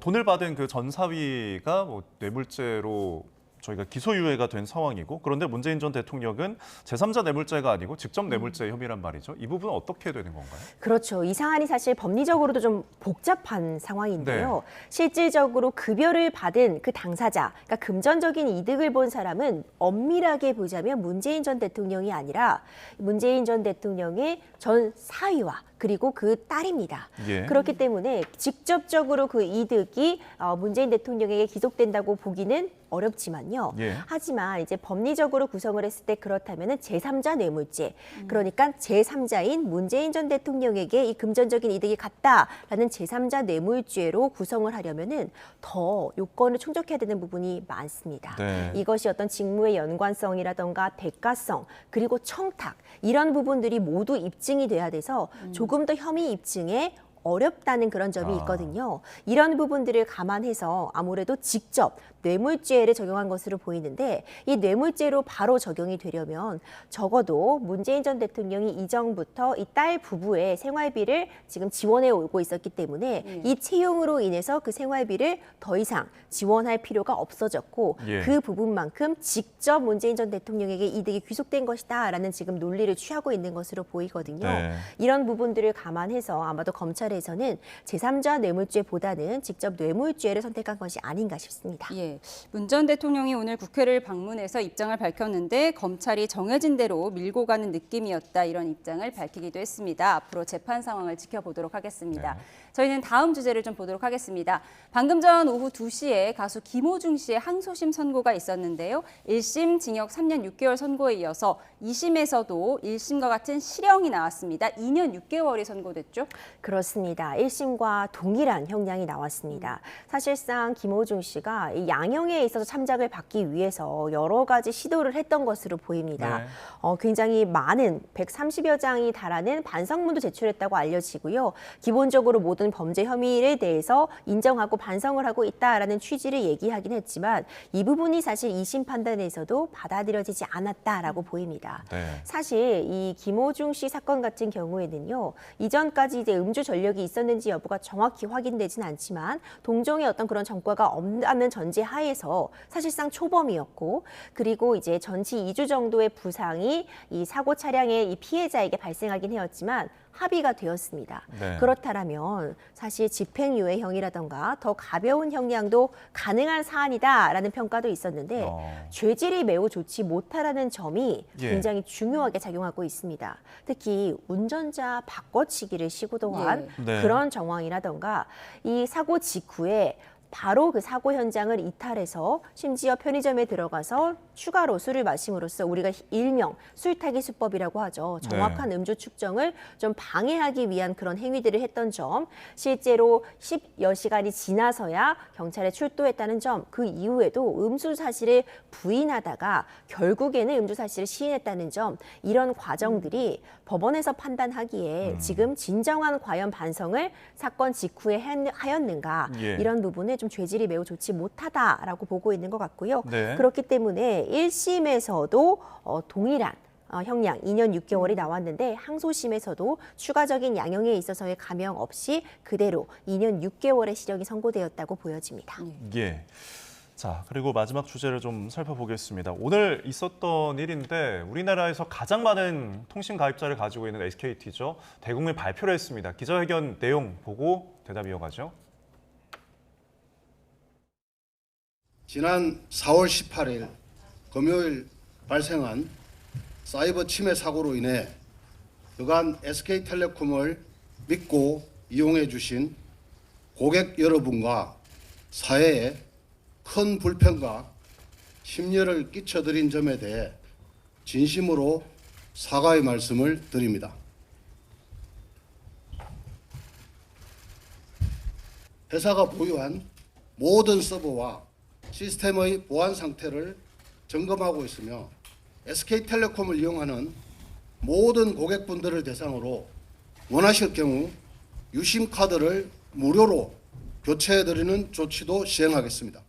돈을 받은 그 전 사위가 뭐 뇌물죄로 저희가 기소유예가 된 상황이고 그런데 문재인 전 대통령은 제3자 뇌물죄가 아니고 직접 뇌물죄 혐의란 말이죠. 이 부분은 어떻게 되는 건가요? 그렇죠. 이 사안이 사실 법리적으로도 좀 복잡한 상황인데요. 네. 실질적으로 급여를 받은 그 당사자, 그러니까 금전적인 이득을 본 사람은 엄밀하게 보자면 문재인 전 대통령이 아니라 문재인 전 대통령의 전 사위와 그리고 그 딸입니다. 예. 그렇기 때문에 직접적으로 그 이득이 문재인 대통령에게 기속된다고 보기는 어렵지만요. 예. 하지만 이제 법리적으로 구성을 했을 때 그렇다면은 제3자 뇌물죄, 그러니까 제3자인 문재인 전 대통령에게 이 금전적인 이득이 갔다라는 제3자 뇌물죄로 구성을 하려면은 더 요건을 충족해야 되는 부분이 많습니다. 네. 이것이 어떤 직무의 연관성이라던가 대가성 그리고 청탁 이런 부분들이 모두 입증이 돼야 돼서 조금 더 혐의 입증에 어렵다는 그런 점이 있거든요. 이런 부분들을 감안해서 아무래도 직접 뇌물죄를 적용한 것으로 보이는데 이 뇌물죄로 바로 적용이 되려면 적어도 문재인 전 대통령이 이전부터 이 딸 부부의 생활비를 지금 지원해 오고 있었기 때문에 이 채용으로 인해서 그 생활비를 더 이상 지원할 필요가 없어졌고 예. 그 부분만큼 직접 문재인 전 대통령에게 이득이 귀속된 것이다라는 지금 논리를 취하고 있는 것으로 보이거든요. 네. 이런 부분들을 감안해서 아마도 검찰에서는 제3자 뇌물죄보다는 직접 뇌물죄를 선택한 것이 아닌가 싶습니다. 예. 문 전 대통령이 오늘 국회를 방문해서 입장을 밝혔는데 검찰이 정해진 대로 밀고 가는 느낌이었다 이런 입장을 밝히기도 했습니다. 앞으로 재판 상황을 지켜보도록 하겠습니다. 네. 저희는 다음 주제를 좀 보도록 하겠습니다. 방금 전 오후 2시에 가수 김호중 씨의 항소심 선고가 있었는데요. 1심 징역 3년 6개월 선고에 이어서 2심에서도 1심과 같은 실형이 나왔습니다. 2년 6개월이 선고됐죠? 그렇습니다. 1심과 동일한 형량이 나왔습니다. 사실상 김호중 씨가 이 양형에 있어서 참작을 받기 위해서 여러 가지 시도를 했던 것으로 보입니다. 네. 굉장히 많은 130여 장이 달하는 반성문도 제출했다고 알려지고요. 기본적으로 모든 범죄 혐의에 대해서 인정하고 반성을 하고 있다라는 취지를 얘기하긴 했지만 이 부분이 사실 2심 판단에서도 받아들여지지 않았다라고 보입니다. 네. 사실 이 김호중 씨 사건 같은 경우에는요. 이전까지 이제 음주 전력이 있었는지 여부가 정확히 확인되진 않지만 동종의 어떤 그런 전과가 없다는 전제 하에서 사실상 초범이었고 그리고 이제 전치 2주 정도의 부상이 이 사고 차량의 이 피해자에게 발생하긴 했지만 합의가 되었습니다. 네. 그렇다면 사실 집행유예형이라던가 더 가벼운 형량도 가능한 사안이다라는 평가도 있었는데 죄질이 매우 좋지 못하다는 점이 예. 굉장히 중요하게 작용하고 있습니다. 특히 운전자 바꿔치기를 시도한 예. 네. 그런 정황이라던가 이 사고 직후에 바로 그 사고 현장을 이탈해서 심지어 편의점에 들어가서 추가로 술을 마심으로써 우리가 일명 술타기 수법이라고 하죠. 정확한 음주 측정을 좀 방해하기 위한 그런 행위들을 했던 점, 실제로 10여 시간이 지나서야 경찰에 출두했다는 점, 그 이후에도 음주 사실을 부인하다가 결국에는 음주 사실을 시인했다는 점, 이런 과정들이 법원에서 판단하기에 지금 진정한 과연 반성을 사건 직후에 하였는가 예. 이런 부분에 좀 죄질이 매우 좋지 못하다라고 보고 있는 것 같고요. 네. 그렇기 때문에 1심에서도 동일한 형량 2년 6개월이 나왔는데 항소심에서도 추가적인 양형에 있어서의 감형 없이 그대로 2년 6개월의 실형이 선고되었다고 보여집니다. 예. 자, 그리고 마지막 주제를 좀 살펴보겠습니다. 오늘 있었던 일인데 우리나라에서 가장 많은 통신 가입자를 가지고 있는 SKT죠. 대국민 발표를 했습니다. 기자회견 내용 보고 대답 이어가죠. 지난 4월 18일 금요일 발생한 사이버 침해 사고로 인해 그간 SK텔레콤을 믿고 이용해 주신 고객 여러분과 사회에 큰 불편과 심려를 끼쳐드린 점에 대해 진심으로 사과의 말씀을 드립니다. 회사가 보유한 모든 서버와 시스템의 보안 상태를 점검하고 있으며 SK텔레콤을 이용하는 모든 고객분들을 대상으로 원하실 경우 유심 카드를 무료로 교체해드리는 조치도 시행하겠습니다.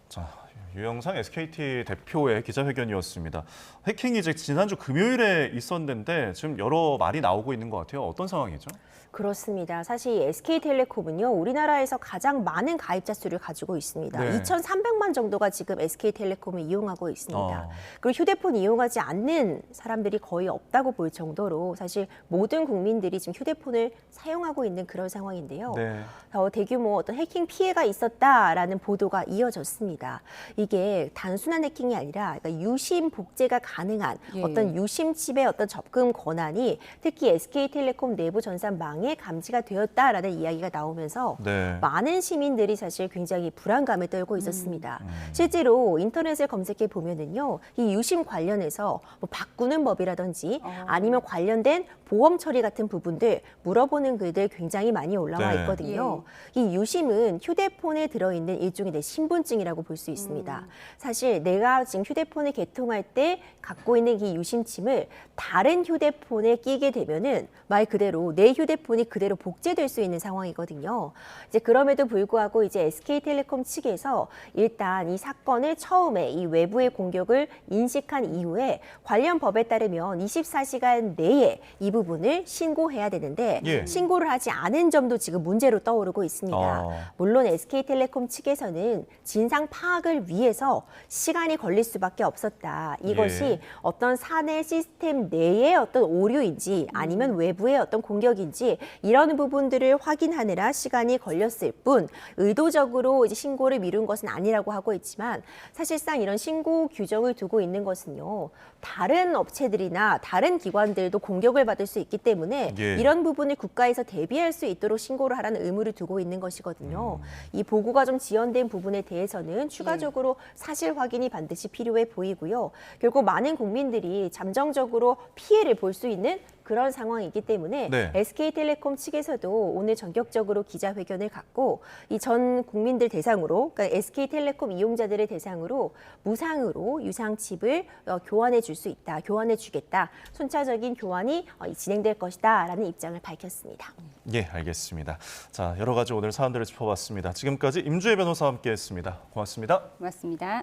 자, 유영상 SKT 대표의 기자회견이었습니다. 해킹이 이제 지난주 금요일에 있었는데 지금 여러 말이 나오고 있는 것 같아요. 어떤 상황이죠? 그렇습니다. 사실 SK텔레콤은요, 우리나라에서 가장 많은 가입자 수를 가지고 있습니다. 네. 2,300만 정도가 지금 SK텔레콤을 이용하고 있습니다. 그리고 휴대폰 이용하지 않는 사람들이 거의 없다고 볼 정도로 사실 모든 국민들이 지금 휴대폰을 사용하고 있는 그런 상황인데요. 네. 대규모 어떤 해킹 피해가 있었다라는 보도가 이어졌습니다. 이게 단순한 해킹이 아니라 그러니까 유심 복제가 가능한 어떤 유심 칩의 어떤 접근 권한이 특히 SK텔레콤 내부 전산망에 감지가 되었다라는 이야기가 나오면서 많은 시민들이 사실 굉장히 불안감을 떨고 있었습니다. 실제로 인터넷을 검색해 보면은요, 이 유심 관련해서 뭐 바꾸는 법이라든지 아니면 관련된 보험 처리 같은 부분들 물어보는 글들 굉장히 많이 올라와 있거든요. 이 유심은 휴대폰에 들어있는 일종의 내 신분증이라고 볼 수 있습니다. 사실 내가 지금 휴대폰을 개통할 때 갖고 있는 이 유심칩을 다른 휴대폰에 끼게 되면은 말 그대로 내 휴대폰이 그대로 복제될 수 있는 상황이거든요. 이제 그럼에도 불구하고 이제 SK텔레콤 측에서 일단 이 사건을 처음에 이 외부의 공격을 인식한 이후에 관련 법에 따르면 24시간 내에 이 부분을 신고해야 되는데 신고를 하지 않은 점도 지금 문제로 떠오르고 있습니다. 물론 SK텔레콤 측에서는 진상 파악을 위해서 시간이 걸릴 수밖에 없었다. 이것이 어떤 사내 시스템 내의 어떤 오류인지 아니면 외부의 어떤 공격인지 이런 부분들을 확인하느라 시간이 걸렸을 뿐 의도적으로 이제 신고를 미룬 것은 아니라고 하고 있지만 사실상 이런 신고 규정을 두고 있는 것은요, 다른 업체들이나 다른 기관들도 공격을 받을 수 있기 때문에 이런 부분을 국가에서 대비할 수 있도록 신고를 하라는 의무를 두고 있는 것이거든요. 이 보고가 좀 지연된 부분에 대해서는 추가적으로 사실 확인이 반드시 필요해 보이고요. 결국 많은 국민들이 잠정적으로 피해를 볼 수 있는 그런 상황이기 때문에 네. SK텔레콤 측에서도 오늘 전격적으로 기자회견을 갖고 이 전 국민들 대상으로, 그러니까 SK텔레콤 이용자들의 대상으로 무상으로 유상칩을 교환해 줄 수 있다, 교환해 주겠다, 순차적인 교환이 진행될 것이다라는 입장을 밝혔습니다. 예, 알겠습니다. 자, 여러 가지 오늘 사안들을 짚어봤습니다. 지금까지 임주혜 변호사와 함께했습니다. 고맙습니다. 고맙습니다.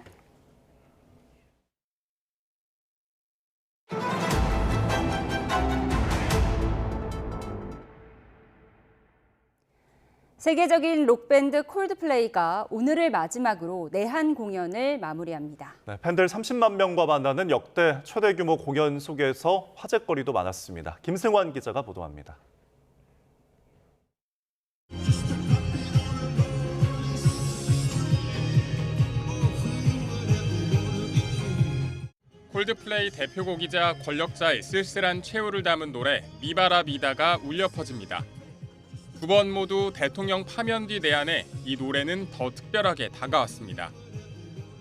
세계적인 록밴드 콜드플레이가 오늘을 마지막으로 내한 공연을 마무리합니다. 네, 팬들 30만 명과 만나는 역대 최대 규모 공연 속에서 화제거리도 많았습니다. 김승환 기자가 보도합니다. 콜드플레이 대표곡이자 권력자의 쓸쓸한 최후를 담은 노래 미바라 미다가 울려 퍼집니다. 두 번 모두 대통령 파면 뒤 내한에 이 노래는 더 특별하게 다가왔습니다.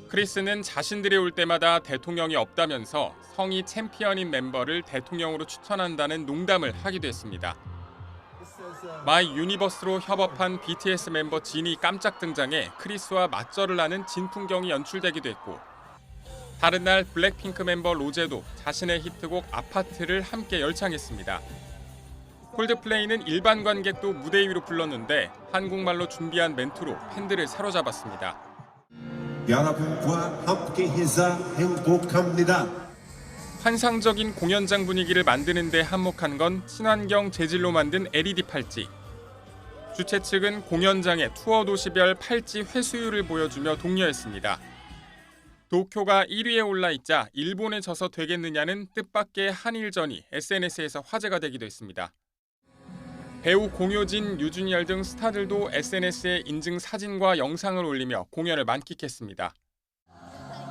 크리스는 자신들이 올 때마다 대통령이 없다면서 성이 챔피언인 멤버를 대통령으로 추천한다는 농담을 하기도 했습니다. 마이 유니버스로 협업한 BTS 멤버 진이 깜짝 등장해 크리스와 맞절을 하는 진풍경이 연출되기도 했고, 다른 날 블랙핑크 멤버 로제도 자신의 히트곡 아파트를 함께 열창했습니다. 콜드플레이는 일반 관객도 무대 위로 불렀는데 한국말로 준비한 멘트로 팬들을 사로잡았습니다. 여러분과 함께해서 행복합니다. 환상적인 공연장 분위기를 만드는 데 한몫한 건 친환경 재질로 만든 LED 팔찌. 주최 측은 공연장의 투어 도시별 팔찌 회수율을 보여주며 독려했습니다. 도쿄가 1위에 올라있자 일본에 져서 되겠느냐는 뜻밖의 한일전이 SNS에서 화제가 되기도 했습니다. 배우 공효진, 유준열 등 스타들도 SNS에 인증 사진과 영상을 올리며 공연을 만끽했습니다.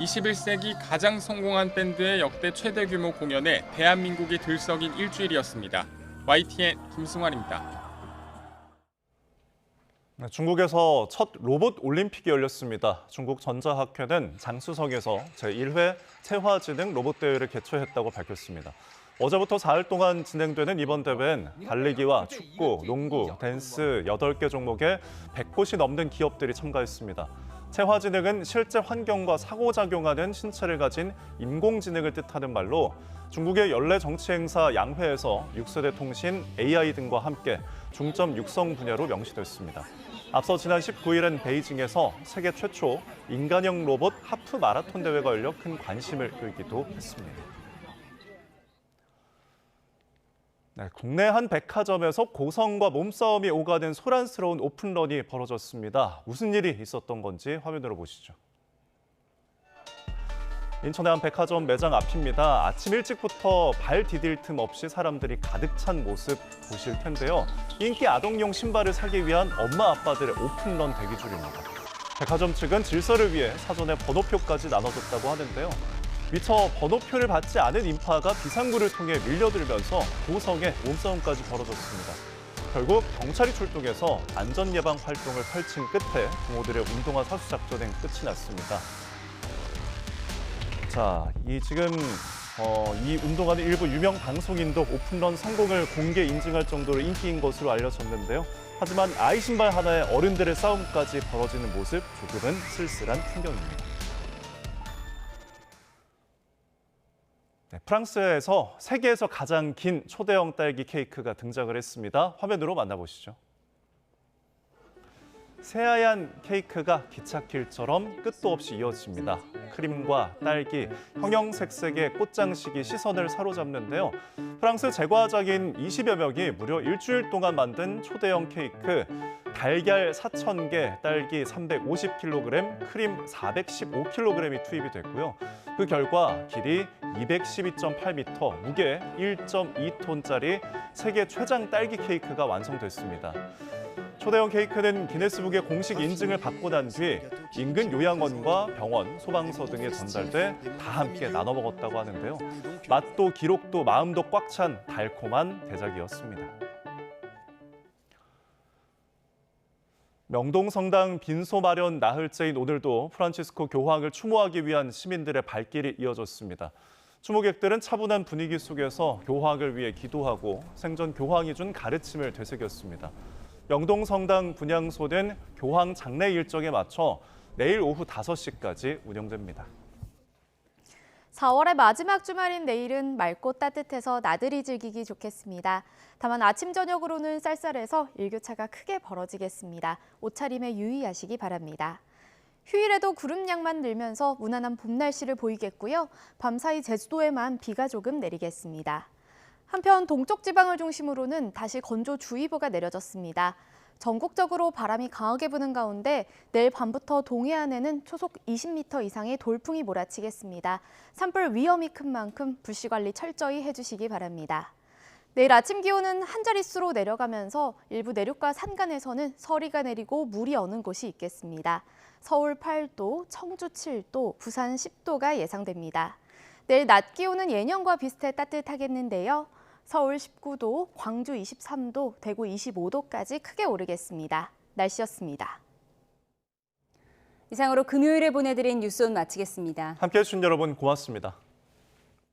21세기 가장 성공한 밴드의 역대 최대 규모 공연에 대한민국이 들썩인 일주일이었습니다. YTN 김승환입니다. 중국에서 첫 로봇 올림픽이 열렸습니다. 중국 전자학회는 장쑤성에서 제1회 체화지능 로봇 대회를 개최했다고 밝혔습니다. 어제부터 4일 동안 진행되는 이번 대회엔 달리기와 축구, 농구, 댄스 8개 종목에 100곳이 넘는 기업들이 참가했습니다. 체화지능은 실제 환경과 상호작용하는 신체를 가진 인공지능을 뜻하는 말로 중국의 연례 정치 행사 양회에서 6세대 통신, AI 등과 함께 중점 육성 분야로 명시됐습니다. 앞서 지난 19일엔 베이징에서 세계 최초 인간형 로봇 하프 마라톤 대회가 열려 큰 관심을 끌기도 했습니다. 네, 국내 한 백화점에서 고성과 몸싸움이 오가는 소란스러운 오픈런이 벌어졌습니다. 무슨 일이 있었던 건지 화면으로 보시죠. 인천의 한 백화점 매장 앞입니다. 아침 일찍부터 발 디딜 틈 없이 사람들이 가득 찬 모습 보실 텐데요. 인기 아동용 신발을 사기 위한 엄마 아빠들의 오픈런 대기줄입니다. 백화점 측은 질서를 위해 사전에 번호표까지 나눠줬다고 하는데요. 미처 번호표를 받지 않은 인파가 비상구를 통해 밀려들면서 고성에 몸싸움까지 벌어졌습니다. 결국 경찰이 출동해서 안전 예방 활동을 펼친 끝에 부모들의 운동화 사수 작전은 끝이 났습니다. 자, 이 운동화는 일부 유명 방송인도 오픈런 성공을 공개 인증할 정도로 인기인 것으로 알려졌는데요. 하지만 아이 신발 하나에 어른들의 싸움까지 벌어지는 모습 조금은 쓸쓸한 풍경입니다. 네, 프랑스에서 세계에서 가장 긴 초대형 딸기 케이크가 등장을 했습니다. 화면으로 만나보시죠. 새하얀 케이크가 기찻길처럼 끝도 없이 이어집니다. 크림과 딸기, 형형색색의 꽃장식이 시선을 사로잡는데요. 프랑스 제과작인 20여 명이 무려 일주일 동안 만든 초대형 케이크, 달걀 4,000개, 딸기 350kg, 크림 415kg이 투입이 됐고요. 그 결과 길이 212.8m, 무게 1.2톤짜리 세계 최장 딸기 케이크가 완성됐습니다. 초대형 케이크는 기네스북의 공식 인증을 받고 난 뒤 인근 요양원과 병원, 소방서 등에 전달돼 다 함께 나눠 먹었다고 하는데요. 맛도 기록도 마음도 꽉 찬 달콤한 대작이었습니다. 명동성당 빈소 마련 나흘째인 오늘도 프란치스코 교황을 추모하기 위한 시민들의 발길이 이어졌습니다. 추모객들은 차분한 분위기 속에서 교황을 위해 기도하고 생전 교황이 준 가르침을 되새겼습니다. 영동성당 분향소는 교황 장례 일정에 맞춰 내일 오후 5시까지 운영됩니다. 4월의 마지막 주말인 내일은 맑고 따뜻해서 나들이 즐기기 좋겠습니다. 다만 아침 저녁으로는 쌀쌀해서 일교차가 크게 벌어지겠습니다. 옷차림에 유의하시기 바랍니다. 휴일에도 구름량만 늘면서 무난한 봄 날씨를 보이겠고요. 밤사이 제주도에만 비가 조금 내리겠습니다. 한편 동쪽 지방을 중심으로는 다시 건조주의보가 내려졌습니다. 전국적으로 바람이 강하게 부는 가운데 내일 밤부터 동해안에는 초속 20m 이상의 돌풍이 몰아치겠습니다. 산불 위험이 큰 만큼 불씨 관리 철저히 해주시기 바랍니다. 내일 아침 기온은 한 자릿수로 내려가면서 일부 내륙과 산간에서는 서리가 내리고 물이 어는 곳이 있겠습니다. 서울 8도, 청주 7도, 부산 10도가 예상됩니다. 내일 낮 기온은 예년과 비슷해 따뜻하겠는데요. 서울 19도, 광주 23도, 대구 25도까지 크게 오르겠습니다. 날씨였습니다. 이상으로 금요일에 보내드린 뉴스온 마치겠습니다. 함께해 주신 여러분 고맙습니다.